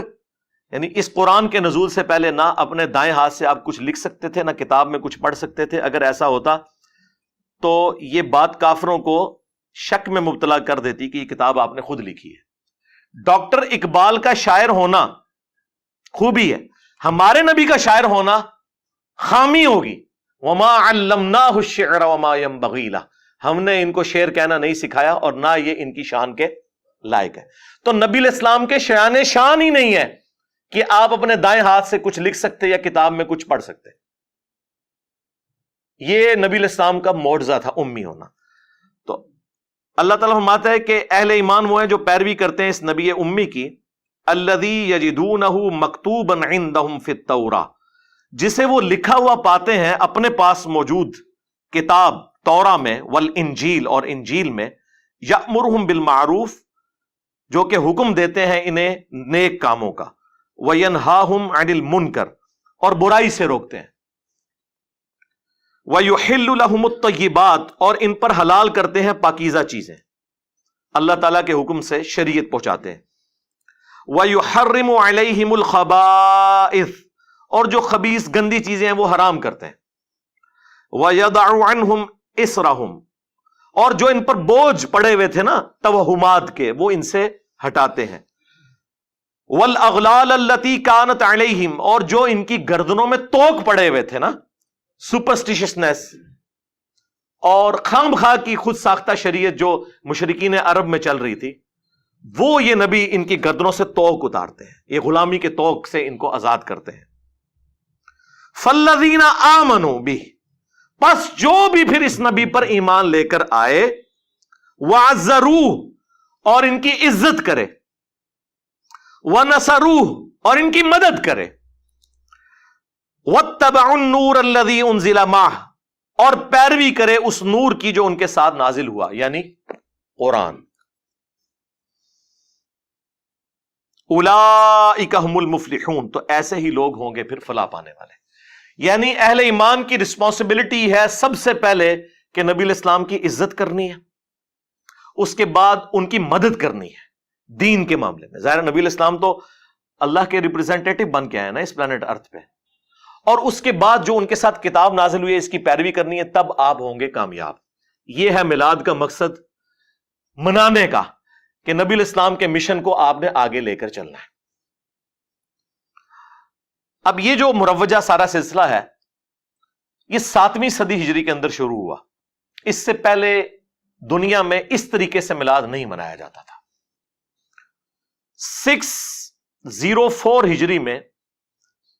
یعنی اس قرآن کے نزول سے پہلے نہ اپنے دائیں ہاتھ سے آپ کچھ لکھ سکتے تھے، نہ کتاب میں کچھ پڑھ سکتے تھے، اگر ایسا ہوتا تو یہ بات کافروں کو شک میں مبتلا کر دیتی کہ یہ کتاب آپ نے خود لکھی ہے۔ ڈاکٹر اقبال کا شاعر ہونا خوبی ہے، ہمارے نبی کا شاعر ہونا خامی ہوگی۔ وما علمناہ الشعر وما ينبغی لہ، ہم نے ان کو شعر کہنا نہیں سکھایا اور نہ یہ ان کی شان کے لائق ہے۔ تو نبی علیہ السلام کے شان شان ہی نہیں ہے کہ آپ اپنے دائیں ہاتھ سے کچھ لکھ سکتے یا کتاب میں کچھ پڑھ سکتے۔ یہ نبی علیہ السلام کا معجزہ تھا امی ہونا۔ تو اللہ تعالیٰ فرماتا ہے کہ اہل ایمان وہ ہیں جو پیروی کرتے ہیں اس نبی امی کی، الذی یجدونہ مکتوبا عندہم فی التوراۃ، جسے وہ لکھا ہوا پاتے ہیں اپنے پاس موجود کتاب توراہ میں، والانجیل اور انجیل میں، یأمرہم بالمعروف، جو کہ حکم دیتے ہیں انہیں نیک کاموں کا، وینہاہم عن المنکر، اور برائی سے روکتے ہیں، وَيُحِلُّ لَهُمُ الطَّيِّبَاتِ، اور ان پر حلال کرتے ہیں پاکیزہ چیزیں، اللہ تعالیٰ کے حکم سے شریعت پہنچاتے ہیں، وَيُحَرِّمُ عَلَيْهِمُ الْخَبَائِثِ، اور جو خبیث گندی چیزیں ہیں وہ حرام کرتے ہیں، وَيَضَعُ عَنْهُمْ إِصْرَهُمْ، اور جو ان پر بوجھ پڑے ہوئے تھے نا توہمات کے، وہ ان سے ہٹاتے ہیں، وَالْأَغْلَالَ الَّتِي كَانَتْ عَلَيْهِمْ، اور جو ان کی گردنوں میں توق پڑے ہوئے تھے نا، سپرسٹیشنس اور خام خواہ کی خود ساختہ شریعت جو مشرکین عرب میں چل رہی تھی، وہ یہ نبی ان کی گردنوں سے توق اتارتے ہیں، یہ غلامی کے توق سے ان کو آزاد کرتے ہیں۔ فَالَّذِينَ آمَنُوا بِهِ، پس جو بھی پھر اس نبی پر ایمان لے کر آئے، وَعَزَّرُوهُ، اور ان کی عزت کرے، وَنَصَرُوهُ، اور ان کی مدد کرے، وَاتَّبَعُوا النُّورَ الَّذِي أُنزِلَ مَعَهُ، اور پیروی کرے اس نور کی جو ان کے ساتھ نازل ہوا، یعنی قرآن۔ اولئک هم المفلحون، تو ایسے ہی لوگ ہوں گے پھر فلاح پانے والے۔ یعنی اہل ایمان کی رسپانسبلٹی ہے سب سے پہلے کہ نبی علیہ السلام کی عزت کرنی ہے، اس کے بعد ان کی مدد کرنی ہے دین کے معاملے میں۔ ظاہر نبی علیہ السلام تو اللہ کے ریپرزینٹیٹو بن کے آئے نا اس پلانٹ ارتھ پہ، اور اس کے بعد جو ان کے ساتھ کتاب نازل ہوئی ہے اس کی پیروی کرنی ہے، تب آپ ہوں گے کامیاب۔ یہ ہے میلاد کا مقصد منانے کا، کہ نبی علیہ السلام کے مشن کو آپ نے آگے لے کر چلنا ہے. اب یہ جو مروجہ سارا سلسلہ ہے یہ 7ویں صدی ہجری کے اندر شروع ہوا. اس سے پہلے دنیا میں اس طریقے سے میلاد نہیں منایا جاتا تھا. 604 ہجری میں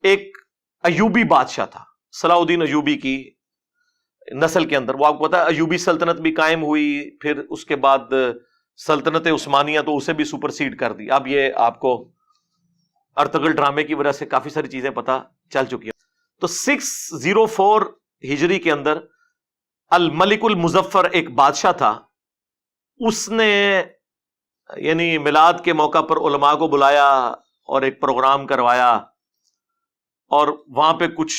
ایک ایوبی بادشاہ تھا، صلاح الدین ایوبی کی نسل کے اندر. وہ آپ کو پتا ہے ایوبی سلطنت بھی قائم ہوئی، پھر اس کے بعد سلطنت عثمانیہ تو اسے بھی سپرسیڈ کر دی. اب یہ آپ کو ارطغرل ڈرامے کی وجہ سے کافی ساری چیزیں پتہ چل چکی ہیں. تو 604 ہجری کے اندر الملک المظفر ایک بادشاہ تھا، اس نے یعنی میلاد کے موقع پر علماء کو بلایا اور ایک پروگرام کروایا، اور وہاں پہ کچھ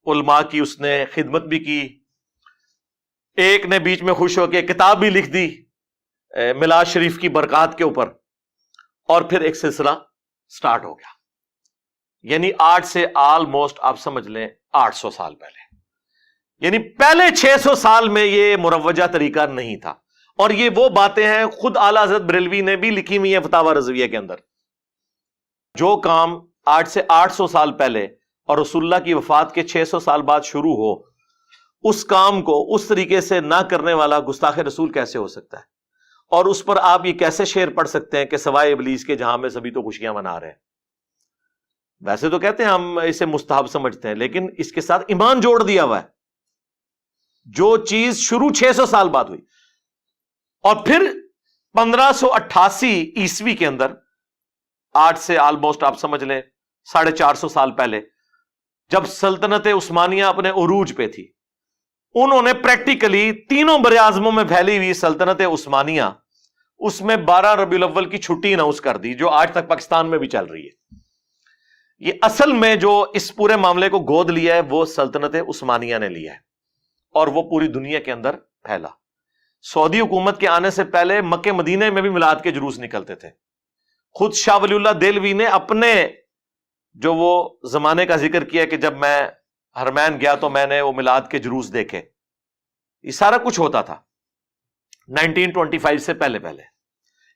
علماء کی اس نے خدمت بھی کی. ایک نے بیچ میں خوش ہو کے کتاب بھی لکھ دی میلاد شریف کی برکات کے اوپر، اور پھر ایک سلسلہ سٹارٹ ہو گیا. یعنی آج سے آلموسٹ آپ سمجھ لیں 800 سال پہلے، یعنی پہلے 600 سال میں یہ مروجہ طریقہ نہیں تھا. اور یہ وہ باتیں ہیں خود اعلیٰ حضرت بریلوی نے بھی لکھی ہوئی ہیں فتاوی رضویہ کے اندر. جو کام آج سے 800 سال پہلے اور رسول اللہ کی وفات کے 600 سال بعد شروع ہو، اس کام کو اس طریقے سے نہ کرنے والا گستاخ رسول کیسے ہو سکتا ہے؟ اور اس پر آپ یہ کیسے شعر پڑھ سکتے ہیں کہ سوائے ابلیس کے جہاں میں سبھی تو خوشیاں منا رہے ہیں؟ ویسے تو کہتے ہیں ہم اسے مستحب سمجھتے ہیں، لیکن اس کے ساتھ ایمان جوڑ دیا ہوا ہے. جو چیز شروع 600 سال بعد ہوئی، اور پھر 1588 عیسوی کے اندر، آج سے آلموسٹ آپ سمجھ لیں 450 سال پہلے، جب سلطنت عثمانیہ اپنے عروج پہ تھی، انہوں نے پریکٹیکلی تینوں براعظموں میں پھیلی ہوئی سلطنت عثمانیہ اس میں 12 ربیع الاول کی چھٹی اناؤنس کر دی، جو آج تک پاکستان میں بھی چل رہی ہے. یہ اصل میں جو اس پورے معاملے کو گود لیا ہے وہ سلطنت عثمانیہ نے لیا ہے، اور وہ پوری دنیا کے اندر پھیلا. سعودی حکومت کے آنے سے پہلے مکہ مدینے میں بھی میلاد کے جلوس نکلتے تھے. خود شاہ ولی اللہ دہلوی نے اپنے جو وہ زمانے کا ذکر کیا کہ جب میں حرمین گیا تو میں نے وہ میلاد کے جلوس دیکھے. یہ سارا کچھ ہوتا تھا 1925 سے پہلے.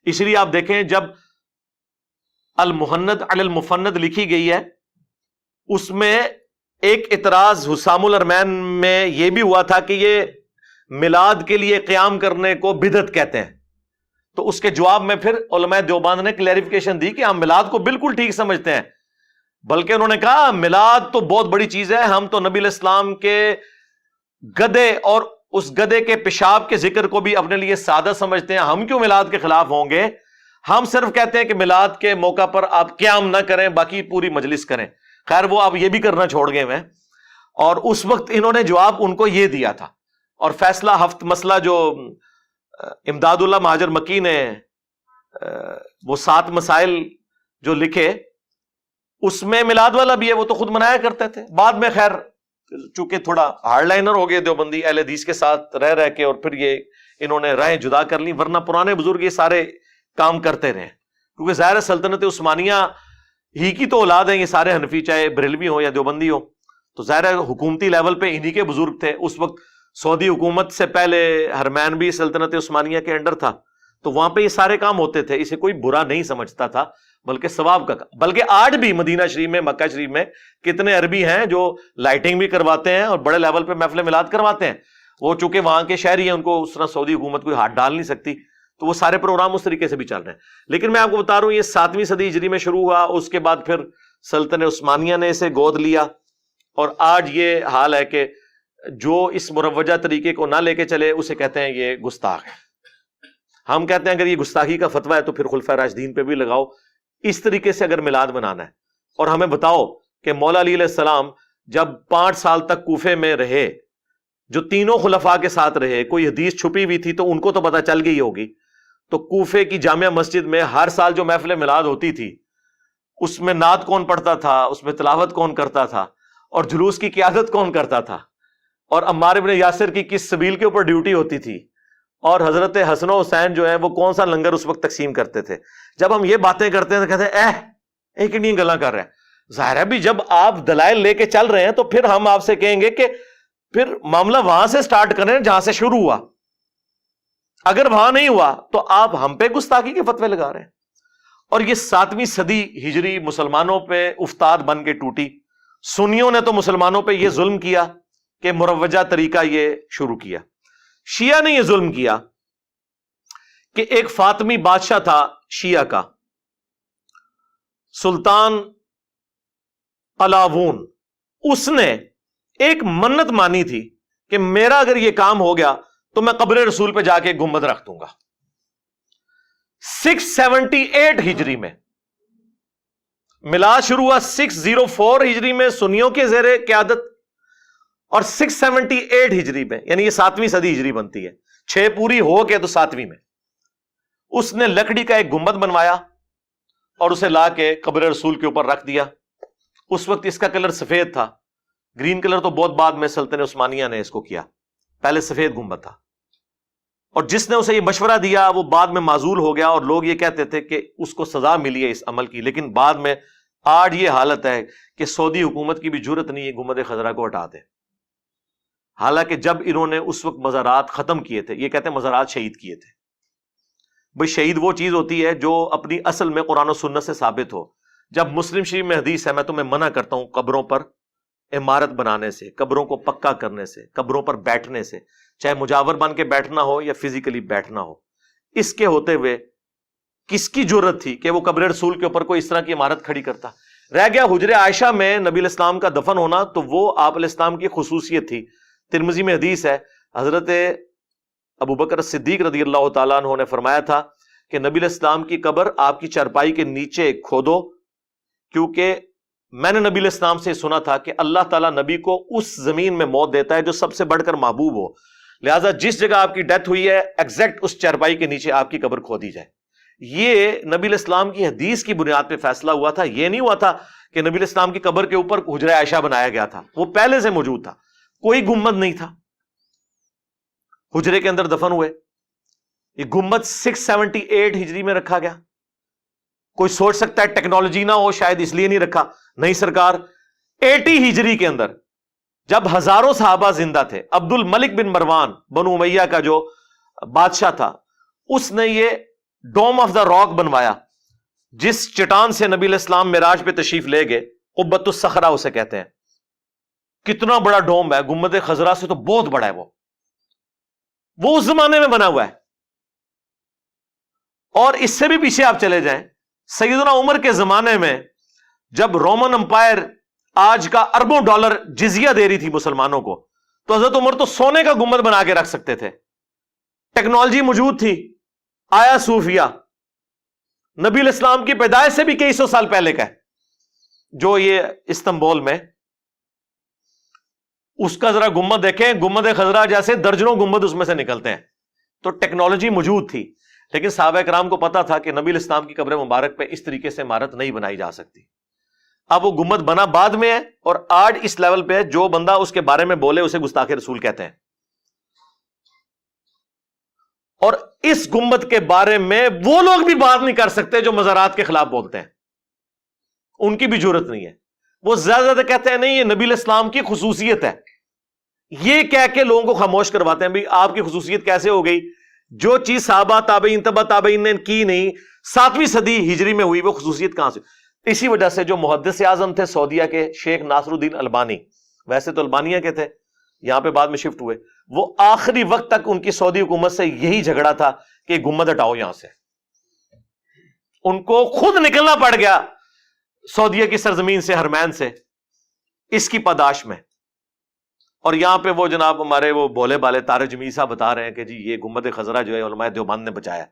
اس لیے آپ دیکھیں جب المحند علی المفند لکھی گئی ہے، اس میں ایک اعتراض حسام الارمین میں یہ بھی ہوا تھا کہ یہ میلاد کے لیے قیام کرنے کو بدعت کہتے ہیں. تو اس کے جواب میں پھر علماء دیوبند نے کلیریفیکیشن دی کہ ہم میلاد کو بالکل ٹھیک سمجھتے ہیں، بلکہ انہوں نے کہا میلاد تو بہت بڑی چیز ہے، ہم تو نبی علیہ السلام کے گدے اور اس گدے کے پیشاب کے ذکر کو بھی اپنے لیے سادہ سمجھتے ہیں، ہم کیوں میلاد کے خلاف ہوں گے؟ ہم صرف کہتے ہیں کہ میلاد کے موقع پر آپ قیام نہ کریں، باقی پوری مجلس کریں. خیر وہ آپ یہ بھی کرنا چھوڑ گئے ہیں. اور اس وقت انہوں نے جواب ان کو یہ دیا تھا، اور فیصلہ ہفت مسئلہ جو امداد اللہ مہاجر مکی نے وہ 7 مسائل جو لکھے، اس میں میلاد والا بھی ہے، وہ تو خود منایا کرتے تھے. بعد میں خیر چونکہ تھوڑا ہارڈ لائنر ہو گئے دیوبندی اہل حدیث کے ساتھ رہ کے، اور پھر یہ انہوں نے رائے جدا کر لی، ورنہ پرانے بزرگ یہ سارے کام کرتے رہے. کیونکہ ظاہر سلطنت عثمانیہ ہی کی تو اولاد ہیں یہ سارے حنفی، چاہے بریلوی ہو یا دیوبندی ہو، تو ظاہر حکومتی لیول پہ انہی کے بزرگ تھے. اس وقت سعودی حکومت سے پہلے حرمین بھی سلطنت عثمانیہ کے انڈر تھا، تو وہاں پہ یہ سارے کام ہوتے تھے. اسے کوئی برا نہیں سمجھتا تھا، بلکہ ثواب کا. بلکہ آج بھی مدینہ شریف میں، مکہ شریف میں کتنے عربی ہیں جو لائٹنگ بھی کرواتے ہیں اور بڑے لیول پہ محفل میلاد کرواتے ہیں. وہ چونکہ وہاں کے شہری ہیں، ان کو اس طرح سعودی حکومت کوئی ہاتھ ڈال نہیں سکتی، تو وہ سارے پروگرام اس طریقے سے بھی چل رہے ہیں. لیکن میں آپ کو بتا رہا ہوں یہ 7ویں صدی ہجری میں شروع ہوا، اس کے بعد پھر سلطنت عثمانیہ نے اسے گود لیا، اور آج یہ حال ہے کہ جو اس مروجہ طریقے کو نہ لے کے چلے اسے کہتے ہیں یہ گستاخ ہے. ہم کہتے ہیں اگر یہ گستاخی کا فتویٰ ہے تو پھر خلفائے راشدین پہ بھی لگاؤ. اس طریقے سے اگر میلاد منانا ہے، اور ہمیں بتاؤ کہ مولا علی علیہ السلام جب 5 سال تک کوفے میں رہے، جو تینوں خلفاء کے ساتھ رہے، کوئی حدیث چھپی ہوئی تھی تو ان کو تو پتہ چل گئی ہوگی. تو کوفے کی جامع مسجد میں ہر سال جو محفل میلاد ہوتی تھی، اس میں نعت کون پڑھتا تھا، اس میں تلاوت کون کرتا تھا، اور جلوس کی قیادت کون کرتا تھا، اور عمار بن یاسر کی کس سبیل کے اوپر ڈیوٹی ہوتی تھی، اور حضرت حسن و حسین جو ہیں وہ کون سا لنگر اس وقت تقسیم کرتے تھے. جب ہم یہ باتیں کرتے ہیں تو کہتے ہیں ایک نہیں گلا کر رہے ہیں. ظاہر ہے بھی جب آپ دلائل لے کے چل رہے ہیں تو پھر ہم آپ سے کہیں گے کہ پھر معاملہ وہاں سے سٹارٹ کریں جہاں سے شروع ہوا. اگر وہاں نہیں ہوا تو آپ ہم پہ گستاخی کے فتوے لگا رہے ہیں. اور یہ 7ویں صدی ہجری مسلمانوں پہ افتاد بن کے ٹوٹی. سنیوں نے تو مسلمانوں پہ یہ ظلم کیا کہ مروجہ طریقہ یہ شروع کیا. شیعہ نے یہ ظلم کیا کہ ایک فاطمی بادشاہ تھا شیعہ کا، سلطان قلاوون. اس نے ایک منت مانی تھی کہ میرا اگر یہ کام ہو گیا تو میں قبر رسول پہ جا کے گنبد رکھ دوں گا. 678 ہجری میں میلاد شروع ہوا، 604 ہجری میں سنیوں کے زیر قیادت، اور 678 ہجری میں، یعنی یہ 7ویں صدی ہجری بنتی ہے، 6 پوری ہو کے تو 7ویں میں اس نے لکڑی کا ایک گنبد بنوایا اور اسے لا کے قبر رسول کے اوپر رکھ دیا. اس وقت اس کا کلر سفید تھا، گرین کلر تو بہت بعد میں سلطنت عثمانیہ نے اس کو کیا، پہلے سفید گنبد تھا. اور جس نے اسے یہ مشورہ دیا وہ بعد میں معزول ہو گیا، اور لوگ یہ کہتے تھے کہ اس کو سزا ملی ہے اس عمل کی. لیکن بعد میں آج یہ حالت ہے کہ سعودی حکومت کی بھی جرت نہیں ہے گنبد خضرا کو ہٹا دے. حالانکہ جب انہوں نے اس وقت مزارات ختم کیے تھے، یہ کہتے ہیں مزارات شہید کیے تھے. بھئی شہید وہ چیز ہوتی ہے جو اپنی اصل میں قرآن و سنت سے ثابت ہو. جب مسلم شریف میں حدیث ہے، میں تمہیں منع کرتا ہوں قبروں پر عمارت بنانے سے، قبروں کو پکا کرنے سے، قبروں پر بیٹھنے سے، چاہے مجاور بن کے بیٹھنا ہو یا فزیکلی بیٹھنا ہو. اس کے ہوتے ہوئے کس کی جرت تھی کہ وہ قبر رسول کے اوپر کوئی اس طرح کی عمارت کھڑی کرتا؟ رہ گیا حجر عائشہ میں نبی الاسلام کا دفن ہونا، تو وہ آپ علیہ السلام کی خصوصیت تھی. ترمذی میں حدیث ہے، حضرت ابوبکر صدیق رضی اللہ تعالیٰ عنہ نے فرمایا تھا کہ نبی علیہ السلام کی قبر آپ کی چارپائی کے نیچے کھودو، کیونکہ میں نے نبی علیہ السلام سے سنا تھا کہ اللہ تعالیٰ نبی کو اس زمین میں موت دیتا ہے جو سب سے بڑھ کر محبوب ہو، لہٰذا جس جگہ آپ کی ڈیتھ ہوئی ہے ایگزیکٹ اس چارپائی کے نیچے آپ کی قبر کھودی جائے. یہ نبی علیہ السلام کی حدیث کی بنیاد پہ فیصلہ ہوا تھا. یہ نہیں ہوا تھا کہ نبی علیہ السلام کی قبر کے اوپر حجرہ عائشہ بنایا گیا تھا، وہ پہلے سے موجود تھا، کوئی گنبد نہیں تھا، حجرے کے اندر دفن ہوئے. یہ گنبد 678 ہجری میں رکھا گیا. کوئی سوچ سکتا ہے ٹیکنالوجی نہ ہو شاید اس لیے نہیں رکھا. نہیں سرکار، 80 ہجری کے اندر جب ہزاروں صحابہ زندہ تھے، عبد الملک بن مروان بنو امیہ کا جو بادشاہ تھا، اس نے یہ ڈوم آف دا راک بنوایا، جس چٹان سے نبی علیہ السلام معراج پہ تشریف لے گئے. قبۃ الصخرہ اسے کہتے ہیں. کتنا بڑا ڈوم ہے، گنبد خضرا سے تو بہت بڑا ہے. وہ اس زمانے میں بنا ہوا ہے. اور اس سے بھی پیچھے آپ چلے جائیں، سیدنا عمر کے زمانے میں جب رومن امپائر آج کا اربوں ڈالر جزیہ دے رہی تھی مسلمانوں کو، تو حضرت عمر تو سونے کا گنبد بنا کے رکھ سکتے تھے. ٹیکنالوجی موجود تھی. آیا صوفیہ نبی علیہ السلام کی پیدائش سے بھی کئی سو سال پہلے کا ہے، جو یہ استنبول میں اس کا ذرا گنبد دیکھیں، گنبد خضرا جیسے درجنوں گنبد اس میں سے نکلتے ہیں. تو ٹیکنالوجی موجود تھی، لیکن صحابہ کرام کو پتا تھا کہ نبی علیہ السلام کی قبر مبارک پہ اس طریقے سے عمارت نہیں بنائی جا سکتی. اب وہ گنبد بنا بعد میں ہے، اور آج اس لیول پہ جو بندہ اس کے بارے میں بولے اسے گستاخ رسول کہتے ہیں. اور اس گنبد کے بارے میں وہ لوگ بھی بات نہیں کر سکتے جو مزارات کے خلاف بولتے ہیں، ان کی بھی جرت نہیں ہے. وہ زیادہ زیادہ کہتے ہیں نہیں یہ نبی علیہ السلام کی خصوصیت ہے، یہ کہہ کے لوگوں کو خاموش کرواتے ہیں. بھی آپ کی خصوصیت کیسے ہو گئی؟ جو چیز صحابہ تابعین تبع تابعین نے کی نہیں، 7ویں صدی ہجری میں ہوئی، وہ خصوصیت کہاں سے؟ اسی وجہ سے جو محدث اعظم تھے سعودیہ کے، شیخ ناصر الدین البانی، ویسے تو البانیہ کے تھے، یہاں پہ بعد میں شفٹ ہوئے، وہ آخری وقت تک ان کی سعودی حکومت سے یہی جھگڑا تھا کہ گنبد ہٹاؤ یہاں سے. ان کو خود نکلنا پڑ گیا سعودیہ کی سرزمین سے، حرمین سے، اس کی پاداش میں. اور یہاں پہ وہ جناب ہمارے وہ بھولے بالے طارق جمیل صاحب بتا رہے ہیں کہ جی یہ گنبد خضرا جو ہے علماء دیوبند نے بچایا.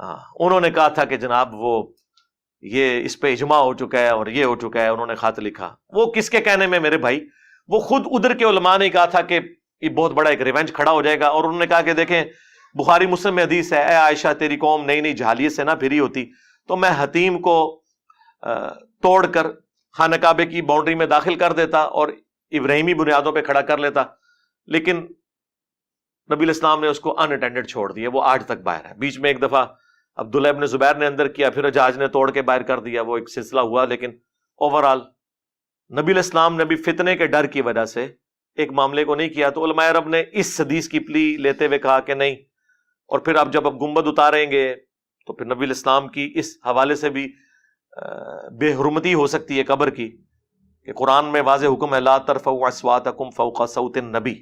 انہوں نے کہا تھا کہ جناب وہ یہ اس پہ اجماع ہو چکا ہے اور یہ ہو چکا ہے، انہوں نے خط لکھا. وہ کس کے کہنے میں میرے بھائی؟ وہ خود ادھر کے علماء نے کہا تھا کہ یہ بہت بڑا ایک ریونج کھڑا ہو جائے گا. اور انہوں نے کہا کہ دیکھیں بخاری مسلم میں حدیث ہے، اے عائشہ تیری قوم نئی نئی جہالیت سے نہ پھری ہوتی تو میں حتیم کو توڑ کر خانہ کعبے کی باؤنڈری میں داخل کر دیتا اور ابراہیمی بنیادوں پہ کھڑا کر لیتا. لیکن نبی علیہ السلام نے اس کو ان اٹینڈڈ چھوڑ دیا، وہ آج تک باہر ہے. بیچ میں ایک دفعہ عبداللہ ابن زبیر نے اندر کیا، پھر حجاج نے توڑ کے باہر کر دیا، وہ ایک سلسلہ ہوا. لیکن اوورآل نبی علیہ السلام نے بھی فتنے کے ڈر کی وجہ سے ایک معاملے کو نہیں کیا. تو علماء عرب نے اس حدیث کی پلی لیتے ہوئے کہا کہ نہیں، اور پھر اب جب اب گنبد اتاریں گے تو پھر نبی الاسلام کی اس حوالے سے بھی بے حرمتی ہو سکتی ہے قبر کی، کہ قرآن میں واضح حکم ہے لا ترفعوا اصواتکم فوق صوت النبی،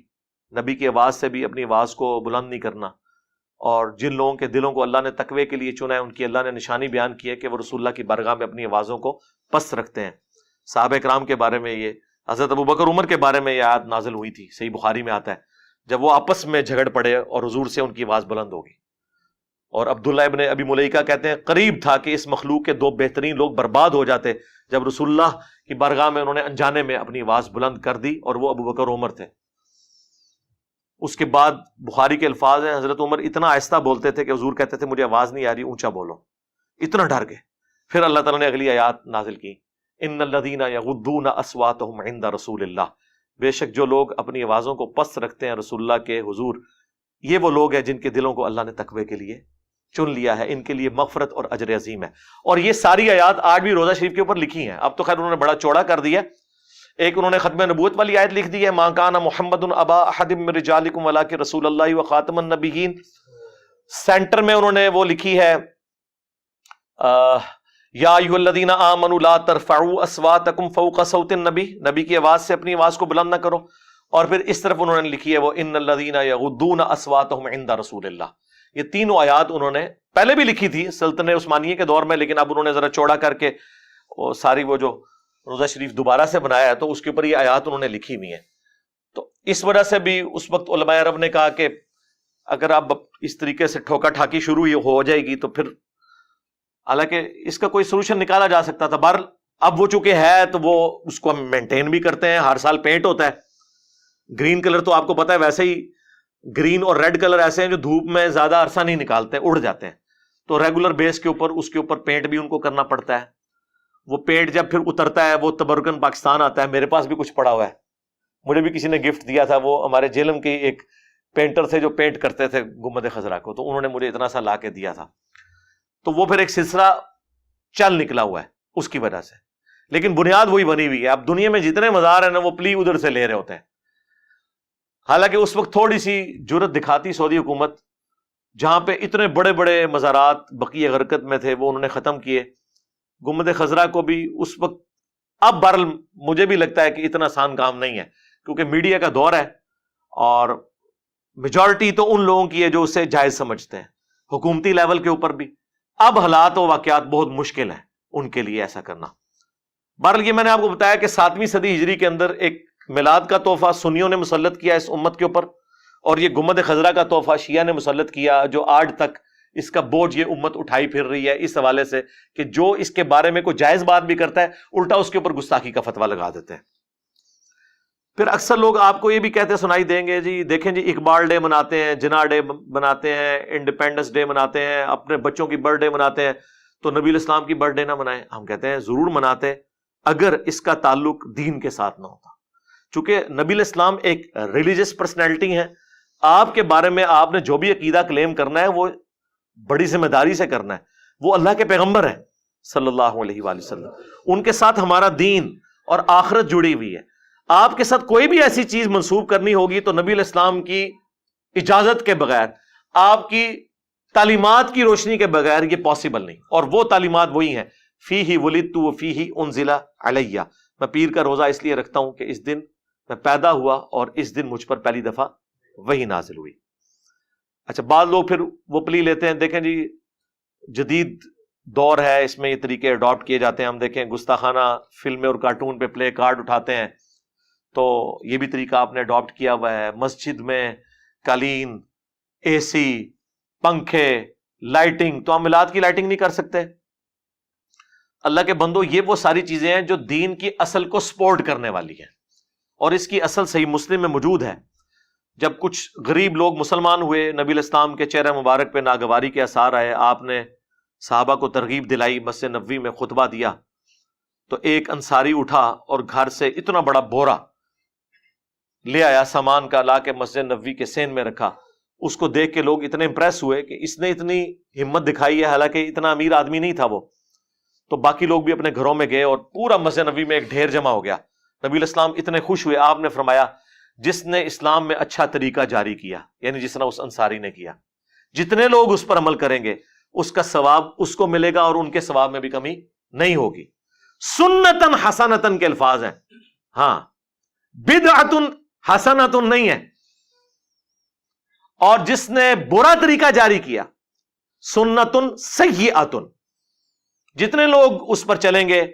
نبی کی آواز سے بھی اپنی آواز کو بلند نہیں کرنا. اور جن لوگوں کے دلوں کو اللہ نے تقوی کے لیے چنا ہے ان کی اللہ نے نشانی بیان کی ہے کہ وہ رسول اللہ کی بارگاہ میں اپنی آوازوں کو پست رکھتے ہیں. صحابہ کرام کے بارے میں یہ، حضرت ابوبکر عمر کے بارے میں یہ آیت نازل ہوئی تھی، صحیح بخاری میں آتا ہے، جب وہ آپس میں جھگڑ پڑے اور حضور سے ان کی آواز بلند ہوگی. اور عبداللہ ابن ابی ملیکہ کہتے ہیں قریب تھا کہ اس مخلوق کے دو بہترین لوگ برباد ہو جاتے جب رسول اللہ کی بارگاہ میں انہوں نے انجانے میں اپنی آواز بلند کر دی، اور وہ ابوبکر عمر تھے. اس کے بعد بخاری کے الفاظ ہیں حضرت عمر اتنا آہستہ بولتے تھے کہ حضور کہتے تھے مجھے آواز نہیں آ رہی، اونچا بولو، اتنا ڈر گئے. پھر اللہ تعالیٰ نے اگلی آیات نازل کی، ان الذین یغضون اصواتهم عند رسول اللہ، بے شک جو لوگ اپنی آوازوں کو پست رکھتے ہیں رسول اللہ کے حضور، یہ وہ لوگ ہیں جن کے دلوں کو اللہ نے تقوی کے لیے چن لیا ہے، ان کے لیے مغفرت اور اجر عظیم ہے. اور یہ ساری آیات آج بھی روزہ شریف کے اوپر لکھی ہیں. اب تو خیر انہوں نے بڑا چوڑا کر دیا، ایک انہوں نے ختم نبوت والی آیت لکھ دی ہے، ما کان محمد ابا احد من رجالکم ولکن رسول اللہ وخاتم النبیین. سینٹر میں انہوں نے وہ لکھی ہے یا ایھا الذین آمنوا لا ترفعوا اصواتکم فوق صوت النبی، نبی کی آواز سے اپنی آواز کو بلند نہ کرو. اور پھر اس طرف انہوں نے لکھی ہے وہ ان الذین یغضون اصواتهم عند رسول اللہ. یہ تینوں آیات انہوں نے پہلے بھی لکھی تھی سلطنت عثمانیہ کے دور میں، لیکن اب انہوں نے ذرا چوڑا کر کے ساری وہ جو روزہ شریف دوبارہ سے بنایا ہے تو اس کے اوپر یہ آیات انہوں نے لکھی ہوئی ہیں. تو اس وجہ سے بھی اس وقت علماء عرب نے کہا کہ اگر اب اس طریقے سے ٹھوکا ٹھاکی شروع ہو جائے گی تو پھر، حالانکہ اس کا کوئی سولوشن نکالا جا سکتا تھا. بہرحال اب وہ چونکہ ہے تو وہ اس کو مینٹین بھی کرتے ہیں، ہر سال پینٹ ہوتا ہے. گرین کلر تو آپ کو پتا ہے ویسے ہی گرین اور ریڈ کلر ایسے ہیں جو دھوپ میں زیادہ عرصہ نہیں نکالتے، اڑ جاتے ہیں. تو ریگولر بیس کے اوپر اس کے اوپر پینٹ بھی ان کو کرنا پڑتا ہے. وہ پینٹ جب پھر اترتا ہے وہ تبرکن پاکستان آتا ہے. میرے پاس بھی کچھ پڑا ہوا ہے، مجھے بھی کسی نے گفٹ دیا تھا، وہ ہمارے جیلم کے ایک پینٹر تھے جو پینٹ کرتے تھے گنبد خضرا کو، تو انہوں نے مجھے اتنا سا لا کے دیا تھا. تو وہ پھر ایک سلسلہ چل نکلا ہوا ہے اس کی وجہ سے، لیکن بنیاد وہی بنی ہوئی ہے. اب دنیا میں جتنے مزار ہیں نا وہ پلی ادھر سے لے رہے ہوتے ہیں. حالانکہ اس وقت تھوڑی سی جرت دکھاتی سعودی حکومت، جہاں پہ اتنے بڑے بڑے مزارات بقیہ غرقت میں تھے وہ انہوں نے ختم کیے. گنبد خضرا کو بھی اس وقت، اب بہرحال مجھے بھی لگتا ہے کہ اتنا آسان کام نہیں ہے، کیونکہ میڈیا کا دور ہے اور میجورٹی تو ان لوگوں کی ہے جو اسے جائز سمجھتے ہیں، حکومتی لیول کے اوپر بھی. اب حالات و واقعات بہت مشکل ہیں ان کے لیے ایسا کرنا. بہرحال یہ میں نے آپ کو بتایا کہ 7ویں صدی ہجری کے اندر ایک میلاد کا تحفہ سنیوں نے مسلط کیا اس امت کے اوپر، اور یہ گنبد خضرا کا تحفہ شیعہ نے مسلط کیا، جو آج تک اس کا بوجھ یہ امت اٹھائی پھر رہی ہے اس حوالے سے کہ جو اس کے بارے میں کوئی جائز بات بھی کرتا ہے الٹا اس کے اوپر گستاخی کا فتویٰ لگا دیتے ہیں. پھر اکثر لوگ آپ کو یہ بھی کہتے سنائی دیں گے جی دیکھیں جی اقبال ڈے مناتے ہیں، جناح ڈے مناتے ہیں، انڈیپینڈنس ڈے مناتے ہیں، اپنے بچوں کی برتھ ڈے مناتے ہیں، تو نبی الاسلام کی برتھ ڈے نہ منائیں. ہم کہتے ہیں ضرور مناتے اگر اس کا تعلق دین کے ساتھ نہ ہوتا. چونکہ نبی الاسلام ایک ریلیجس پرسنالٹی ہیں، آپ کے بارے میں آپ نے جو بھی عقیدہ کلیم کرنا ہے وہ بڑی ذمہ داری سے کرنا ہے. وہ اللہ کے پیغمبر ہیں صلی اللہ علیہ وآلہ وسلم، ان کے ساتھ ہمارا دین اور آخرت جڑی ہوئی ہے. آپ کے ساتھ کوئی بھی ایسی چیز منسوب کرنی ہوگی تو نبی الاسلام کی اجازت کے بغیر، آپ کی تعلیمات کی روشنی کے بغیر یہ پاسبل نہیں. اور وہ تعلیمات وہی ہیں فیہ ولدت وفیہ انزل علیہ. میں پیر کا روزہ اس لیے رکھتا ہوں کہ اس دن میں پیدا ہوا اور اس دن مجھ پر پہلی دفعہ وہی نازل ہوئی. اچھا بعض لوگ پھر وہ پلی لیتے ہیں، دیکھیں جی جدید دور ہے، اس میں یہ طریقے اڈاپٹ کیے جاتے ہیں. ہم دیکھیں گستاخانہ فلمیں اور کارٹون پہ پلے کارڈ اٹھاتے ہیں، تو یہ بھی طریقہ آپ نے اڈاپٹ کیا ہوا ہے. مسجد میں قالین، اے سی، پنکھے، لائٹنگ، تو ہم میلاد کی لائٹنگ نہیں کر سکتے. اللہ کے بندو یہ وہ ساری چیزیں ہیں جو دین کی اصل کو سپورٹ کرنے والی ہیں، اور اس کی اصل صحیح مسلم میں موجود ہے. جب کچھ غریب لوگ مسلمان ہوئے، نبی الاسلام کے چہرہ مبارک پہ ناگواری کے آثار آئے، آپ نے صحابہ کو ترغیب دلائی، مسجد نبوی میں خطبہ دیا، تو ایک انصاری اٹھا اور گھر سے اتنا بڑا بورا لے آیا سامان کا، لا کے مسجد نبوی کے سین میں رکھا. اس کو دیکھ کے لوگ اتنے امپریس ہوئے کہ اس نے اتنی ہمت دکھائی ہے، حالانکہ اتنا امیر آدمی نہیں تھا وہ. تو باقی لوگ بھی اپنے گھروں میں گئے اور پورا مسجد نبوی میں ایک ڈھیر جمع ہو گیا. نبی الاسلام اتنے خوش ہوئے، آپ نے فرمایا جس نے اسلام میں اچھا طریقہ جاری کیا، یعنی جس طرح اس انصاری نے کیا، جتنے لوگ اس پر عمل کریں گے اس کا ثواب اس کو ملے گا اور ان کے ثواب میں بھی کمی نہیں ہوگی. سنتن حسنتن کے الفاظ ہیں, ہاں بدعتن حسنتن نہیں ہے. اور جس نے برا طریقہ جاری کیا سنتن سیئتن, جتنے لوگ اس پر چلیں گے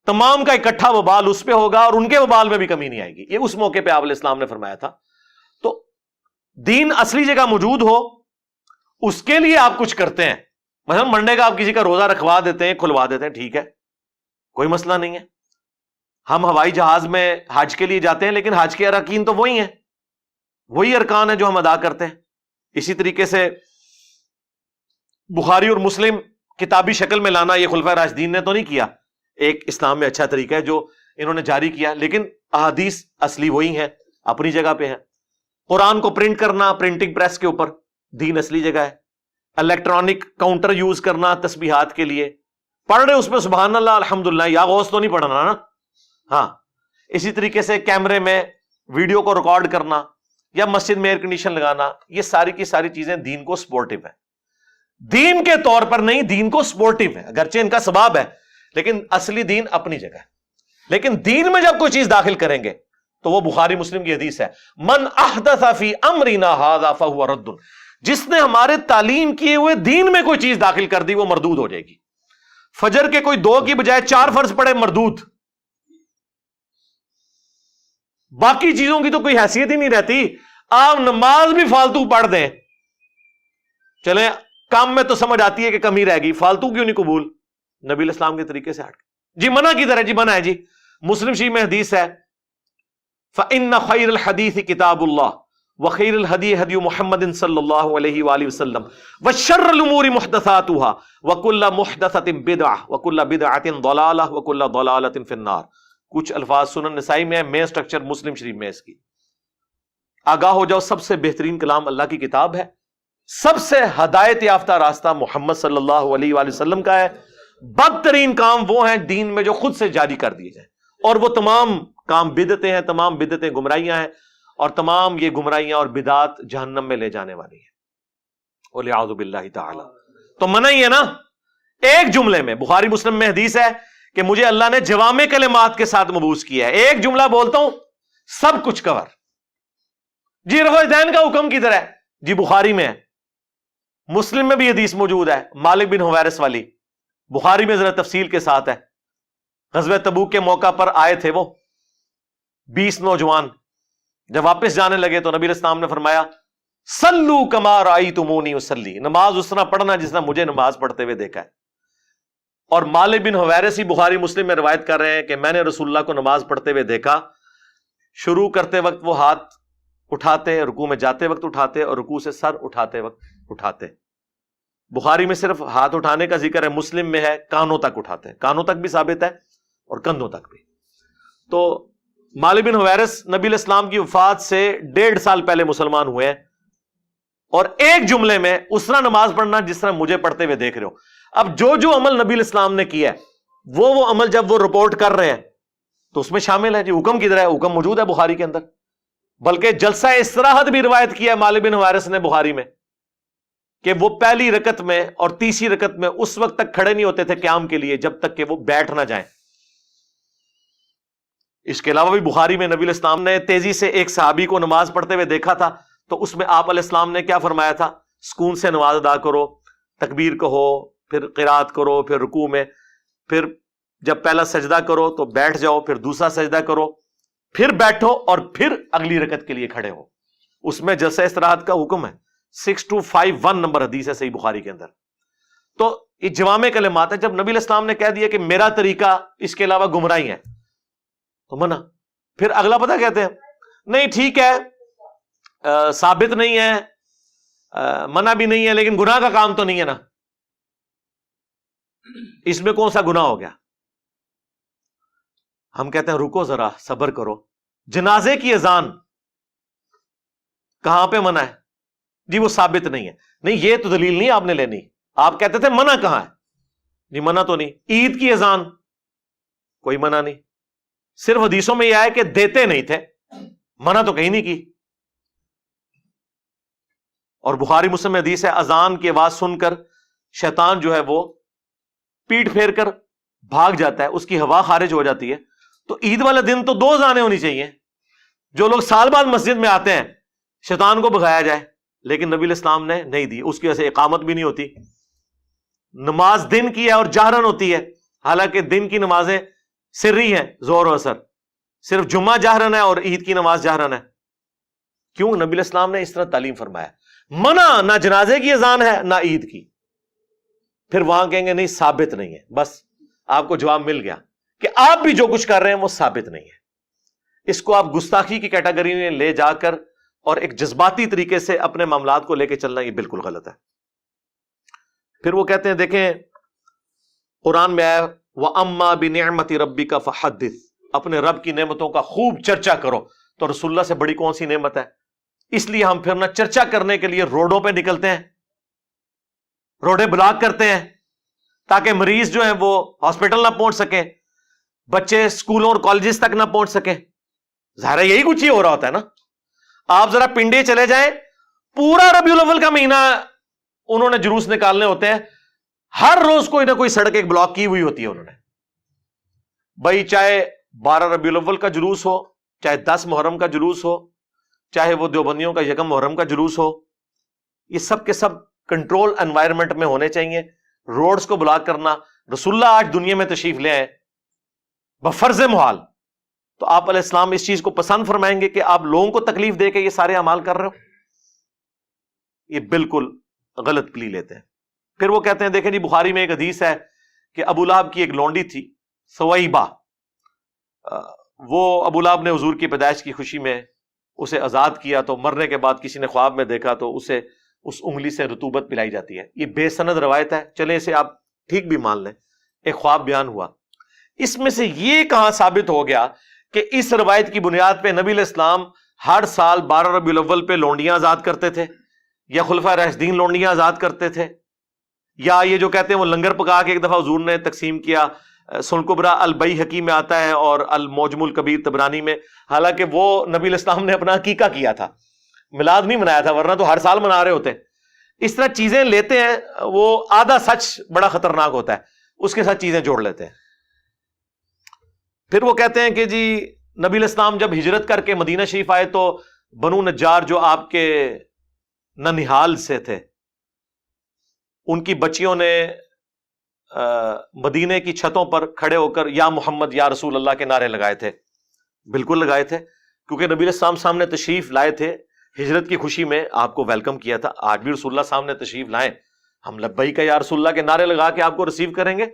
تمام کا اکٹھا وبال اس پہ ہوگا اور ان کے وبال میں بھی کمی نہیں آئے گی. یہ اس موقع پہ آپ علیہ السلام نے فرمایا تھا. تو دین اصلی جگہ موجود ہو اس کے لیے آپ کچھ کرتے ہیں. مثلا منڈے کا آپ کسی کا روزہ رکھوا دیتے ہیں, کھلوا دیتے ہیں, ٹھیک ہے, کوئی مسئلہ نہیں ہے. ہم ہوائی جہاز میں حج کے لیے جاتے ہیں لیکن حج کے ارکین تو وہی ہیں, وہی ارکان ہیں جو ہم ادا کرتے ہیں. اسی طریقے سے بخاری اور مسلم کتابی شکل میں لانا یہ خلفائے راشدین نے تو نہیں کیا, ایک اسلام میں اچھا طریقہ ہے جو انہوں نے جاری کیا, لیکن احادیث اصلی وہی ہیں, اپنی جگہ پہ ہیں. قرآن کو پرنٹ کرنا پرنٹنگ پریس کے اوپر دین اصلی جگہ ہے. الیکٹرانک کاؤنٹر یوز کرنا تسبیحات کے لیے, پڑھ رہے اس پہ سبحان اللہ الحمدللہ, یا غوث تو نہیں پڑھنا نا, ہاں. اسی طریقے سے کیمرے میں ویڈیو کو ریکارڈ کرنا یا مسجد میں ایئر کنڈیشن لگانا, یہ ساری کی ساری چیزیں دین کو سپورٹیو ہے. دین کے طور پر نہیں, دین کو سپورٹیو ہے, اگرچہ ان کا ثواب ہے لیکن اصلی دین اپنی جگہ ہے. لیکن دین میں جب کوئی چیز داخل کریں گے تو وہ بخاری مسلم کی حدیث ہے, من احدث فی امرنا ھذا فہو رد, جس نے ہمارے تعلیم کیے ہوئے دین میں کوئی چیز داخل کر دی وہ مردود ہو جائے گی. فجر کے کوئی 2 کی بجائے 4 فرض پڑے مردود, باقی چیزوں کی تو کوئی حیثیت ہی نہیں رہتی. آپ نماز بھی فالتو پڑھ دیں, چلیں کام میں تو سمجھ آتی ہے کہ کمی رہ گئی, فالتو کیوں نہیں قبول, نبی علیہ السلام کے طریقے سے ہٹ کے. جی منع کی طرح, جی منع ہے, جی مسلم شریف میں حدیث ہے فإن خیر الحدیث کتاب اللہ وخیر الہدی ہدی محمد صلی اللہ علیہ وآلہ وسلم وشر الامور محدثاتها وکل محدثۃ بدعہ وکل بدعۃ ضلالہ وکل ضلالۃ فی النار. کچھ الفاظ سنن نسائی میں ہے, مین سٹرکچر مسلم شریف میں اس کی. آگاہ ہو جاؤ, سب سے بہترین کلام اللہ کی کتاب ہے, سب سے ہدایت یافتہ راستہ محمد صلی اللہ علیہ وآلہ وسلم کا ہے. بدترین کام وہ ہیں دین میں جو خود سے جاری کر دیے جائیں, اور وہ تمام کام بدعتیں ہیں, تمام بدعتیں گمراہیاں ہیں, اور تمام یہ گمراہیاں اور بدعات جہنم میں لے جانے والی ہیں والعیاذ باللہ تعالی. تو منع ہی ہے نا. ایک جملے میں بخاری مسلم میں حدیث ہے کہ مجھے اللہ نے جوامع کلمات کے ساتھ مبعوث کیا ہے, ایک جملہ بولتا ہوں سب کچھ کور. جی رفع دین کا حکم کدھر ہے, جی بخاری میں ہے, مسلم میں بھی حدیث موجود ہے مالک بن حویرث والی, بخاری میں ذرا تفصیل کے ساتھ ہے. غزوہ تبوک کے موقع پر آئے تھے وہ 20 نوجوان, جب واپس جانے لگے تو نبی علیہ السلام نے فرمایا صلو کما رأیتمونی اصلی, نماز اس طرح پڑھنا جس طرح مجھے نماز پڑھتے ہوئے دیکھا ہے. اور مالک بن حویرث ہی بخاری مسلم میں روایت کر رہے ہیں کہ میں نے رسول اللہ کو نماز پڑھتے ہوئے دیکھا, شروع کرتے وقت وہ ہاتھ اٹھاتے, رکوع میں جاتے وقت اٹھاتے, اور رکوع سے سر اٹھاتے وقت اٹھاتے. بخاری میں صرف ہاتھ اٹھانے کا ذکر ہے, مسلم میں ہے کانوں تک اٹھاتے ہیں, کانوں تک بھی ثابت ہے اور کندھوں تک بھی. تو مالک بن حویرث نبی علیہ السلام کی وفات سے 1.5 سال پہلے مسلمان ہوئے ہیں, اور ایک جملے میں اس طرح نماز پڑھنا جس طرح مجھے پڑھتے ہوئے دیکھ رہے ہو. اب جو عمل نبی علیہ السلام نے کیا ہے وہ عمل جب وہ رپورٹ کر رہے ہیں تو اس میں شامل ہے. جی حکم کدھر ہے, حکم موجود ہے بخاری کے اندر, بلکہ جلسہ استراحت بھی روایت کیا ہے مالک بن حویرث نے بخاری میں کہ وہ پہلی رکعت میں اور تیسری رکعت میں اس وقت تک کھڑے نہیں ہوتے تھے قیام کے لیے جب تک کہ وہ بیٹھ نہ جائیں. اس کے علاوہ بھی بخاری میں نبی علیہ السلام نے تیزی سے ایک صحابی کو نماز پڑھتے ہوئے دیکھا تھا, تو اس میں آپ علیہ السلام نے کیا فرمایا تھا, سکون سے نماز ادا کرو, تکبیر کہو, پھر قرات کرو, پھر رکوع میں, پھر جب پہلا سجدہ کرو تو بیٹھ جاؤ, پھر دوسرا سجدہ کرو, پھر بیٹھو, اور پھر اگلی رکعت کے لیے کھڑے ہو. اس میں جلسہ استراحت کا حکم ہے, 6251 نمبر حدیث ہے صحیح بخاری کے اندر. تو یہ جوامع کلمات ہے. جب نبی علیہ السلام نے کہہ دیا کہ میرا طریقہ اس کے علاوہ گمراہی ہے تو منع. پھر اگلا پتہ کہتے ہیں نہیں ٹھیک ہے, ثابت نہیں ہے, منع بھی نہیں ہے, لیکن گناہ کا کام تو نہیں ہے نا, اس میں کون سا گناہ ہو گیا. ہم کہتے ہیں رکو ذرا, صبر کرو. جنازے کی اذان کہاں پہ منع ہے, جی وہ ثابت نہیں ہے. نہیں یہ تو دلیل نہیں آپ نے لینی, آپ کہتے تھے منع کہاں ہے, جی منع تو نہیں. عید کی اذان کوئی منع نہیں, صرف حدیثوں میں یہ آیا کہ دیتے نہیں تھے, منع تو کہیں نہیں کی. اور بخاری مسلم میں حدیث ہے اذان کی آواز سن کر شیطان جو ہے وہ پیٹ پھیر کر بھاگ جاتا ہے، اس کی ہوا خارج ہو جاتی ہے. تو عید والے دن تو 2 اذانیں ہونی چاہیے. جو لوگ سال بعد مسجد میں آتے ہیں شیطان کو بھگایا جائے، لیکن نبی علیہ السلام نے نہیں دی. اس کی وجہ سے اقامت بھی نہیں ہوتی. نماز دن کی ہے اور جہرن ہوتی ہے، حالانکہ دن کی نمازیں سری ہیں، ظہر و عصر. صرف جمعہ جہرن ہے اور عید کی نماز جہرن ہے. کیوں؟ نبی علیہ السلام نے اس طرح تعلیم فرمایا. منع نہ جنازے کی اذان ہے نہ عید کی. پھر وہاں کہیں گے نہیں ثابت نہیں ہے. بس آپ کو جواب مل گیا کہ آپ بھی جو کچھ کر رہے ہیں وہ ثابت نہیں ہے. اس کو آپ گستاخی کی کیٹیگری میں لے جا کر اور ایک جذباتی طریقے سے اپنے معاملات کو لے کے چلنا یہ بالکل غلط ہے. پھر وہ کہتے ہیں دیکھیں قرآن میں آیا وَأَمَّا بِنِعْمَةِ رَبِّكَ فَحَدِّثْ، اپنے رب کی نعمتوں کا خوب چرچا کرو. تو رسول اللہ سے بڑی کون سی نعمت ہے؟ اس لیے ہم پھر نہ چرچا کرنے کے لیے روڈوں پہ نکلتے ہیں، روڈیں بلاک کرتے ہیں تاکہ مریض جو ہیں وہ ہاسپٹل نہ پہنچ سکیں، بچے سکولوں اور کالجز تک نہ پہنچ سکیں. ظاہر ہے یہی کچھ ہی ہو رہا ہوتا ہے نا. آپ ذرا پنڈے چلے جائیں، پورا ربیع الاول کا مہینہ انہوں نے جلوس نکالنے ہوتے ہیں، ہر روز کوئی نہ کوئی سڑک ایک بلاک کی ہوئی ہوتی ہے انہوں نے. بھائی چاہے 12 ربیع الاول کا جلوس ہو، چاہے 10 محرم کا جلوس ہو، چاہے وہ دیوبندیوں کا 1 محرم کا جلوس ہو، یہ سب کے سب کنٹرول انوائرمنٹ میں ہونے چاہیے. روڈز کو بلاک کرنا، رسول اللہ آج دنیا میں تشریف لے آئے بفرض محال، تو آپ علیہ السلام اس چیز کو پسند فرمائیں گے کہ آپ لوگوں کو تکلیف دے کے یہ سارے اعمال کر رہے ہو؟ یہ بالکل غلط پلی لیتے ہیں. پھر وہ کہتے ہیں دیکھیں جی بخاری میں ایک حدیث ہے کہ ابو لہب کی ایک لونڈی تھی سویبہ، وہ ابو لہب نے حضور کی پیدائش کی خوشی میں اسے آزاد کیا، تو مرنے کے بعد کسی نے خواب میں دیکھا تو اسے اس انگلی سے رطوبت پلائی جاتی ہے. یہ بے سند روایت ہے، چلیں اسے آپ ٹھیک بھی مان لیں، ایک خواب بیان ہوا. اس میں سے یہ کہاں ثابت ہو گیا کہ اس روایت کی بنیاد پہ نبی علیہ السلام ہر سال 12 ربیع الاول پہ لونڈیاں آزاد کرتے تھے، یا خلفائے راشدین لونڈیاں آزاد کرتے تھے، یا یہ جو کہتے ہیں وہ لنگر پکا کے ایک دفعہ حضور نے تقسیم کیا. سنن کبریٰ البیہقی میں آتا ہے اور المعجم الکبیر طبرانی میں. حالانکہ وہ نبی علیہ السلام نے اپنا عقیقہ کیا تھا، میلاد نہیں منایا تھا، ورنہ تو ہر سال منا رہے ہوتے. اس طرح چیزیں لیتے ہیں، وہ آدھا سچ بڑا خطرناک ہوتا ہے، اس کے ساتھ چیزیں جوڑ لیتے ہیں. پھر وہ کہتے ہیں کہ جی نبی علیہ السلام جب ہجرت کر کے مدینہ شریف آئے تو بنو نجار جو آپ کے ننہال سے تھے، ان کی بچیوں نے مدینے کی چھتوں پر کھڑے ہو کر یا محمد یا رسول اللہ کے نعرے لگائے تھے. بالکل لگائے تھے، کیونکہ نبی علیہ السلام سامنے تشریف لائے تھے، ہجرت کی خوشی میں آپ کو ویلکم کیا تھا. آج بھی رسول اللہ سامنے تشریف لائیں، ہم لبیک یا رسول اللہ کے نعرے لگا کے آپ کو ریسیو کریں گے.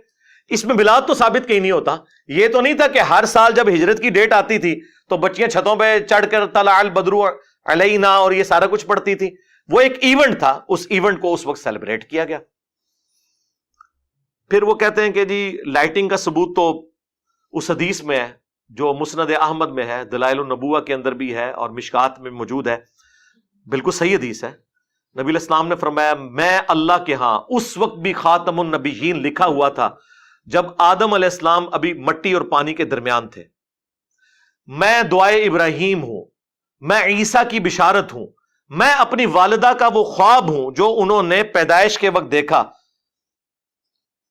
اس میں میلاد تو ثابت کہیں نہیں ہوتا. یہ تو نہیں تھا کہ ہر سال جب ہجرت کی ڈیٹ آتی تھی تو بچیاں چھتوں پہ چڑھ کر طلع البدر علینا اور یہ سارا کچھ پڑھتی تھی. وہ ایک ایونٹ تھا، اس ایونٹ کو اس وقت سیلیبریٹ کیا گیا. پھر وہ کہتے ہیں کہ جی لائٹنگ کا ثبوت تو اس حدیث میں ہے جو مسند احمد میں ہے، دلائل النبوہ کے اندر بھی ہے اور مشکات میں موجود ہے. بالکل صحیح حدیث ہے. نبی علیہ السلام نے فرمایا میں اللہ کے ہاں اس وقت بھی خاتم النبیین لکھا ہوا تھا جب آدم علیہ السلام ابھی مٹی اور پانی کے درمیان تھے. میں دعائے ابراہیم ہوں، میں عیسیٰ کی بشارت ہوں، میں اپنی والدہ کا وہ خواب ہوں جو انہوں نے پیدائش کے وقت دیکھا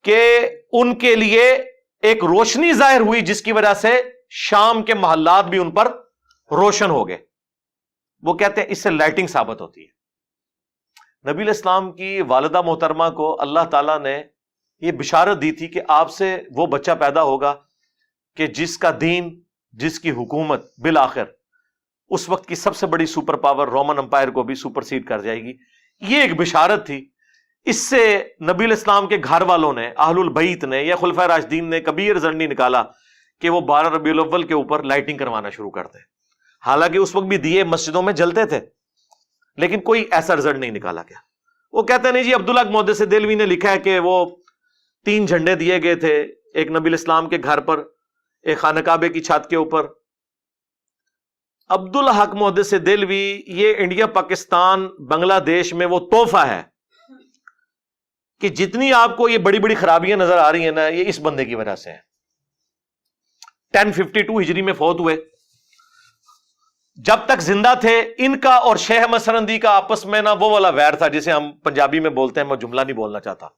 کہ ان کے لیے ایک روشنی ظاہر ہوئی جس کی وجہ سے شام کے محلات بھی ان پر روشن ہو گئے. وہ کہتے ہیں اس سے لائٹنگ ثابت ہوتی ہے. نبی علیہ السلام کی والدہ محترمہ کو اللہ تعالیٰ نے یہ بشارت دی تھی کہ آپ سے وہ بچہ پیدا ہوگا کہ جس کا دین، جس کی حکومت بالآخر اس وقت کی سب سے بڑی سپر پاور رومن امپائر کو بھی سپرسیڈ کر جائے گی. یہ ایک بشارت تھی. اس سے نبی علیہ السلام کے گھر والوں نے، اہل البیت نے یا خلفائے راشدین نے کبھی رزلٹ نہیں نکالا کہ وہ 12 ربیع الاول کے اوپر لائٹنگ کروانا شروع کر دیں. حالانکہ اس وقت بھی دیے مسجدوں میں جلتے تھے، لیکن کوئی ایسا رزلٹ نہیں نکالا گیا. وہ کہتے ہیں نہیں جی عبداللہ محدث دہلوی نے لکھا ہے کہ وہ 3 جھنڈے دیے گئے تھے، ایک نبی علیہ السلام کے گھر پر، ایک خانہ کعبے کی چھت کے اوپر. عبدالحق محدث دہلوی یہ انڈیا پاکستان بنگلہ دیش میں وہ تحفہ ہے کہ جتنی آپ کو یہ بڑی بڑی خرابیاں نظر آ رہی ہیں نا، یہ اس بندے کی وجہ سے ہیں. 1052 ہجری میں فوت ہوئے. جب تک زندہ تھے ان کا اور شیخ احمد سرہندی کا آپس میں نا وہ والا ویر تھا جسے ہم پنجابی میں بولتے ہیں، میں جملہ نہیں بولنا چاہتا،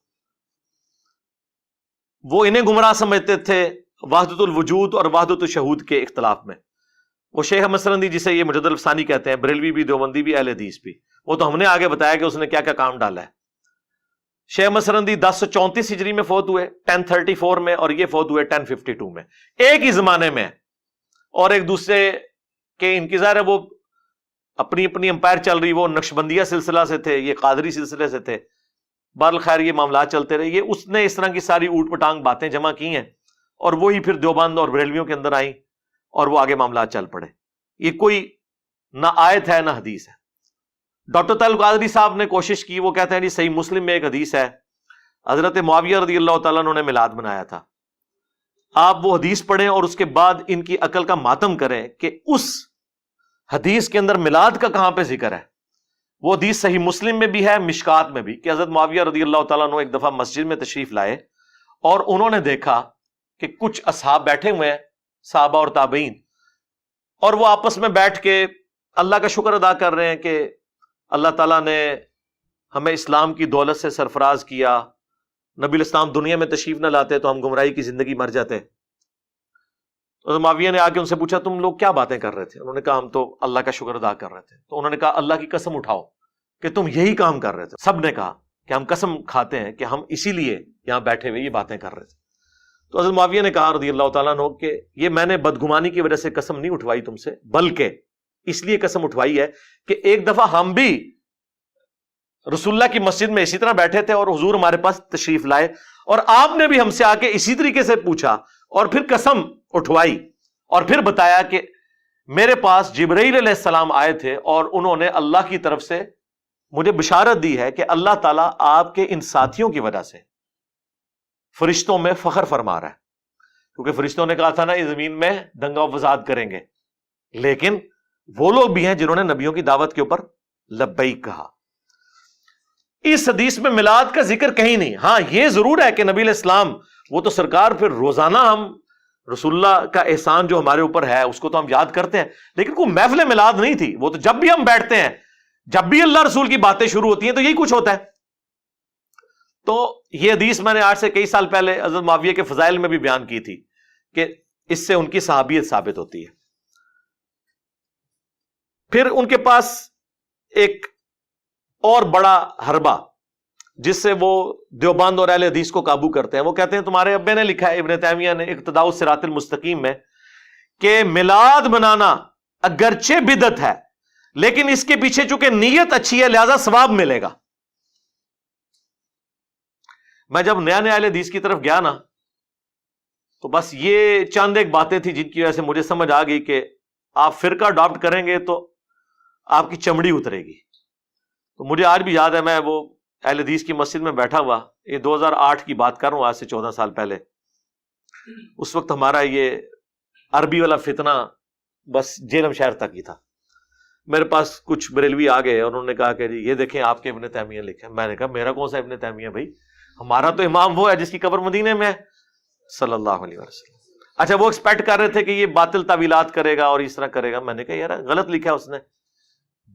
وہ انہیں گمراہ سمجھتے تھے وحدت الوجود اور وحدت الشہود کے اختلاف میں۔ وہ شیخ احمد سرہندی جسے یہ مجدد الفسانی کہتے ہیں، بریلوی بھی، دیوبندی بھی، اہل حدیث بھی، وہ تو ہم نے آگے بتایا کہ اس نے کیا کیا کام ڈالا ہے۔ شیخ احمد سرہندی 1034 ہجری میں فوت ہوئے، 1034 میں، اور یہ فوت ہوئے 1052 میں، ایک ہی زمانے میں، اور ایک دوسرے کے انتظار ہے، وہ اپنی اپنی امپائر چل رہی، وہ نقشبندیہ سلسلہ سے تھے، یہ قادری سلسلے سے تھے، بہرحال خیر یہ معاملات چلتے رہے۔ یہ اس نے اس طرح کی ساری اوٹ پٹانگ باتیں جمع کی ہیں، اور وہی پھر دیوبند اور بریلویوں کے اندر آئیں، اور وہ آگے معاملات چل پڑے۔ یہ کوئی نہ آیت ہے نہ حدیث ہے۔ ڈاکٹر طارق قادری صاحب نے کوشش کی، وہ کہتے ہیں جی صحیح مسلم میں ایک حدیث ہے، حضرت معاویہ رضی اللہ تعالیٰ عنہ نے میلاد منایا تھا، آپ وہ حدیث پڑھیں اور اس کے بعد ان کی عقل کا ماتم کریں کہ اس حدیث کے اندر میلاد کا کہاں پہ ذکر ہے۔ وہ حدیث صحیح مسلم میں بھی ہے، مشکات میں بھی، کہ حضرت معاویہ رضی اللہ تعالیٰ عنہ ایک دفعہ مسجد میں تشریف لائے اور انہوں نے دیکھا کہ کچھ اصحاب بیٹھے ہوئے ہیں، صحابہ اور تابعین، اور وہ آپس میں بیٹھ کے اللہ کا شکر ادا کر رہے ہیں کہ اللہ تعالیٰ نے ہمیں اسلام کی دولت سے سرفراز کیا، نبی الاسلام دنیا میں تشریف نہ لاتے تو ہم گمراہی کی زندگی مر جاتے۔ تو معاویہ نے آ کے ان سے پوچھا تم لوگ کیا باتیں کر رہے تھے؟ انہوں نے کہا ہم تو اللہ کا شکر ادا کر رہے تھے۔ تو انہوں نے کہا اللہ کی قسم اٹھاؤ کہ تم یہی کام کر رہے تھے۔ سب نے کہا کہ ہم قسم کھاتے ہیں کہ ہم اسی لیے یہاں بیٹھے ہوئے یہ باتیں کر رہے تھے۔ تو حضرت معاویہ نے کہا رضی اللہ تعالیٰ عنہ کہ یہ میں نے بدگمانی کی وجہ سے قسم نہیں اٹھوائی تم سے، بلکہ اس لیے قسم اٹھوائی ہے کہ ایک دفعہ ہم بھی رسول اللہ کی مسجد میں اسی طرح بیٹھے تھے اور حضور ہمارے پاس تشریف لائے، اور آپ نے بھی ہم سے آ کے اسی طریقے سے پوچھا اور پھر قسم اٹھوائی اور پھر بتایا کہ میرے پاس جبرائیل علیہ السلام آئے تھے اور انہوں نے اللہ کی طرف سے مجھے بشارت دی ہے کہ اللہ تعالیٰ آپ کے ان ساتھیوں کی وجہ سے فرشتوں میں فخر فرما رہا ہے، کیونکہ فرشتوں نے کہا تھا نا یہ زمین میں دنگا و فساد کریں گے، لیکن وہ لوگ بھی ہیں جنہوں نے نبیوں کی دعوت کے اوپر لبیک کہا۔ اس حدیث میں میلاد کا ذکر کہیں نہیں۔ ہاں یہ ضرور ہے کہ نبی علیہ السلام وہ تو سرکار پھر روزانہ ہم رسول اللہ کا احسان جو ہمارے اوپر ہے اس کو تو ہم یاد کرتے ہیں، لیکن کوئی محفل میلاد نہیں تھی، وہ تو جب بھی ہم بیٹھتے ہیں، جب بھی اللہ رسول کی باتیں شروع ہوتی ہیں تو یہی کچھ ہوتا ہے۔ تو یہ حدیث میں نے آج سے کئی سال پہلے حضرت معاویہ کے فضائل میں بھی بیان کی تھی کہ اس سے ان کی صحابیت ثابت ہوتی ہے۔ پھر ان کے پاس ایک اور بڑا حربہ جس سے وہ دیوبند اور اہل حدیث کو قابو کرتے ہیں، وہ کہتے ہیں تمہارے ابے نے لکھا ہے، ابن تیمیہ نے اقتداء الصراط المستقیم میں، کہ میلاد منانا اگرچہ بدعت ہے لیکن اس کے پیچھے چونکہ نیت اچھی ہے لہذا ثواب ملے گا۔ میں جب نیا نیا اہل حدیث کی طرف گیا نا تو بس یہ چند ایک باتیں تھی جن کی وجہ سے مجھے سمجھ آ گئی کہ آپ فرقہ اڈاپٹ کریں گے تو آپ کی چمڑی اترے گی۔ تو مجھے آج بھی یاد ہے، میں وہ اہل حدیث کی مسجد میں بیٹھا ہوا، یہ 2008 کی بات کر رہا ہوں، آج سے 14 سال پہلے۔ اس وقت ہمارا یہ عربی والا فتنہ بس جیلم شہر تک ہی تھا۔ میرے پاس کچھ بریلوی آ گئے اور انہوں نے کہا کہ جی یہ دیکھیں آپ کے ابن تیمیہ لکھے۔ میں نے کہا میرا کون سا ابن تیمیہ بھائی، ہمارا تو امام وہ ہے جس کی قبر مدینے میں ہے صلی اللہ علیہ وسلم۔ اچھا وہ ایکسپیکٹ کر رہے تھے کہ یہ باطل تعویلات کرے گا اور اس طرح کرے گا۔ میں نے کہا یار غلط لکھا ہے اس نے۔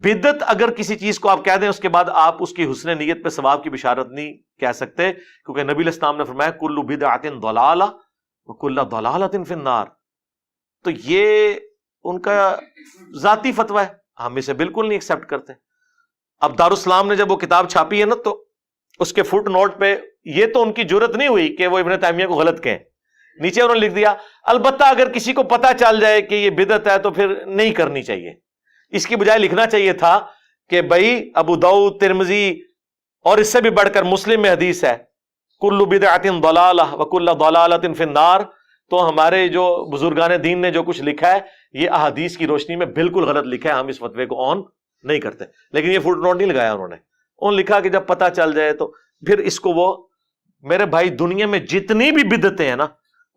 بدعت اگر کسی چیز کو آپ کہہ دیں اس کے بعد آپ اس کی حسن نیت پہ ثواب کی بشارت نہیں کہہ سکتے، کیونکہ نبی علیہ السلام نے فرمایا کل بدعۃ ضلالہ وکل ضلالۃ فی النار۔ تو یہ ان کا ذاتی فتویٰ ہے، ہم اسے بالکل نہیں ایکسپٹ کرتے۔ اب دارالاسلام نے جب وہ کتاب چھاپی ہے نا تو اس کے فٹ نوٹ پہ یہ تو ان کی جرت نہیں ہوئی کہ وہ ابن تیمیہ کو غلط کہیں، نیچے انہوں نے لکھ دیا البتہ اگر کسی کو پتہ چل جائے کہ یہ بدعت ہے تو پھر نہیں کرنی چاہیے۔ اس کی بجائے لکھنا چاہیے تھا کہ بھائی ابو داؤد، ترمذی اور اس سے بھی بڑھ کر مسلم میں حدیث ہے کل بدعۃ ضلالہ وکل ضلالۃ فی النار۔ تو ہمارے جو بزرگان دین نے جو کچھ لکھا ہے یہ احادیث کی روشنی میں بالکل غلط لکھا ہے، ہم اس فتوے کو آن نہیں کرتے۔ لیکن یہ فٹ نوٹ نہیں لگایا انہوں نے، انہوں نے لکھا کہ جب پتہ چل جائے تو پھر اس کو وہ میرے بھائی دنیا میں جتنی بھی بدعتیں ہیں نا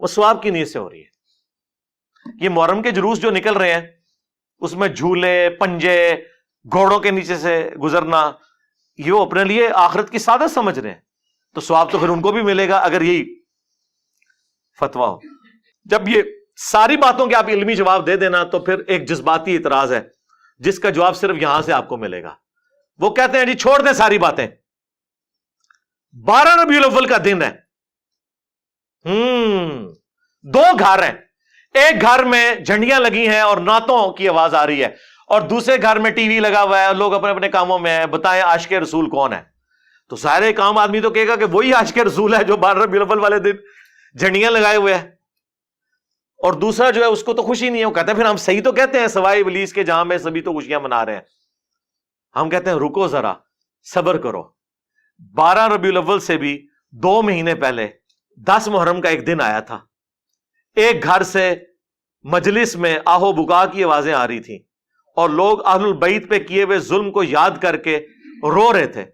وہ ثواب کی نیت سے ہو رہی ہے۔ یہ محرم کے جلوس جو نکل رہے ہیں اس میں جھولے، پنجے، گھوڑوں کے نیچے سے گزرنا، یہ وہ اپنے لیے آخرت کی سعادت سمجھ رہے ہیں، تو ثواب تو پھر ان کو بھی ملے گا اگر یہی فتویٰ ہو۔ جب یہ ساری باتوں کے آپ علمی جواب دے دینا تو پھر ایک جذباتی اعتراض ہے جس کا جواب صرف یہاں سے آپ کو ملے گا. وہ کہتے ہیں جی چھوڑ دیں ساری باتیں, 12 ربیع الاول کا دن ہے, 2 گھر ہیں, ایک گھر میں جھنڈیاں لگی ہیں اور نعتوں کی آواز آ رہی ہے, اور دوسرے گھر میں ٹی وی لگا ہوا ہے, لوگ اپنے اپنے کاموں میں ہیں, بتائیں عاشق رسول کون ہے؟ تو سارے کام آدمی تو کہے گا کہ وہی عاشق رسول ہے جو 12 ربیع الاول والے دن جھنڈیاں لگائے ہوئے ہیں. اور دوسرا جو ہے اس کو تو خوشی نہیں ہے, وہ کہتے ہیں پھر ہم صحیح تو کہتے ہیں سوائے ابلیس کے جہاں میں سبھی تو خوشیاں منا رہے ہیں. ہم کہتے ہیں رکو ذرا, صبر کرو. 12 ربیع الاول سے بھی 2 مہینے پہلے 10 محرم کا ایک دن آیا تھا. ایک گھر سے مجلس میں آہو بکا کی آوازیں آ رہی تھیں اور لوگ اہل البیت پہ کیے ہوئے ظلم کو یاد کر کے رو رہے تھے,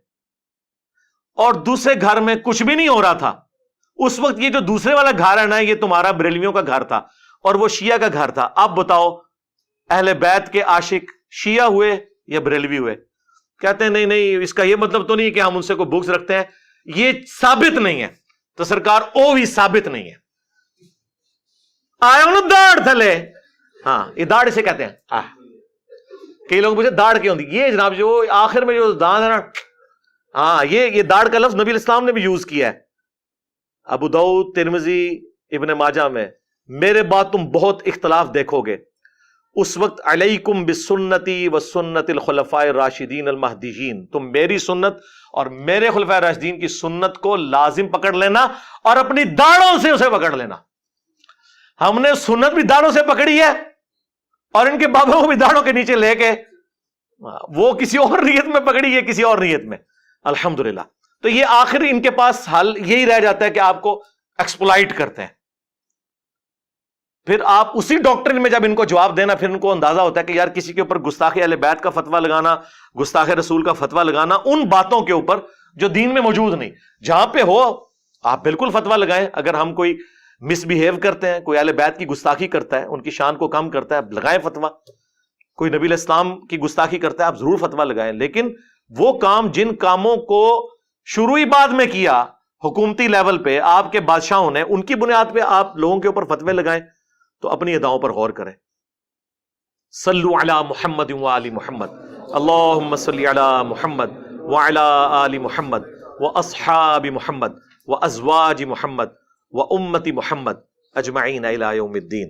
اور دوسرے گھر میں کچھ بھی نہیں ہو رہا تھا. اس وقت یہ جو دوسرے والا گھر ہے نا, یہ تمہارا بریلویوں کا گھر تھا اور وہ شیعہ کا گھر تھا. اب بتاؤ اہل بیت کے عاشق شیعہ ہوئے یا بریلوی ہوئے؟ کہتے ہیں نہیں نہیں, اس کا یہ مطلب تو نہیں کہ ہم ان سے کوئی بغض رکھتے ہیں, یہ ثابت نہیں ہے. تو سرکار او بھی ثابت نہیں ہے. آیا انہوں داڑھ تھلے, ہاں یہ داڑھ اسے کہتے ہیں. کئی لوگ مجھے داڑھ کیوں دی, یہ جناب جو آخر میں جو داڑھ ہے نا, ہاں یہ داڑھ کا لفظ نبی علیہ السلام نے بھی یوز کیا ہے. ابو داؤد, ترمذی, ابن ماجہ میں میرے بعد تم بہت اختلاف دیکھو گے, اس وقت علیکم بسنتی و سنت الخلفاء الراشدین المہدیین, تم میری سنت اور میرے خلفاء راشدین کی سنت کو لازم پکڑ لینا اور اپنی داڑھوں سے اسے پکڑ لینا. ہم نے سنت بھی داڑھوں سے پکڑی ہے اور ان کے بابوں کو بھی داڑھوں کے نیچے لے کے, وہ کسی اور نیت میں پکڑی ہے, کسی اور نیت میں, الحمدللہ. تو یہ آخر ان کے پاس حل یہی رہ جاتا ہے کہ آپ کو ایکسپلائٹ کرتے ہیں. پھر آپ اسی ڈاکٹرن میں جب ان کو جواب دینا, پھر ان کو اندازہ ہوتا ہے کہ یار کسی کے اوپر گستاخی اہل بیت کا فتویٰ لگانا, گستاخ رسول کا فتویٰ لگانا ان باتوں کے اوپر جو دین میں موجود نہیں, جہاں پہ ہو آپ بالکل فتویٰ لگائیں. اگر ہم کوئی مس بہیو کرتے ہیں, کوئی اہل بیت کی گستاخی کرتا ہے, ان کی شان کو کم کرتا ہے, لگائیں فتویٰ. کوئی نبی علیہ السلام کی گستاخی کرتا ہے, آپ ضرور فتویٰ لگائیں. لیکن وہ کام جن کاموں کو شروعی بعد میں کیا حکومتی لیول پہ آپ کے بادشاہوں نے, ان کی بنیاد پہ آپ لوگوں کے اوپر فتوے لگائیں, تو اپنی اداؤں پر غور کریں. صلو علی محمد وآل محمد, اللہم صلی علی محمد وعلی آل محمد واصحاب محمد وازواج محمد وامت محمد اجمعین الی یوم الدین.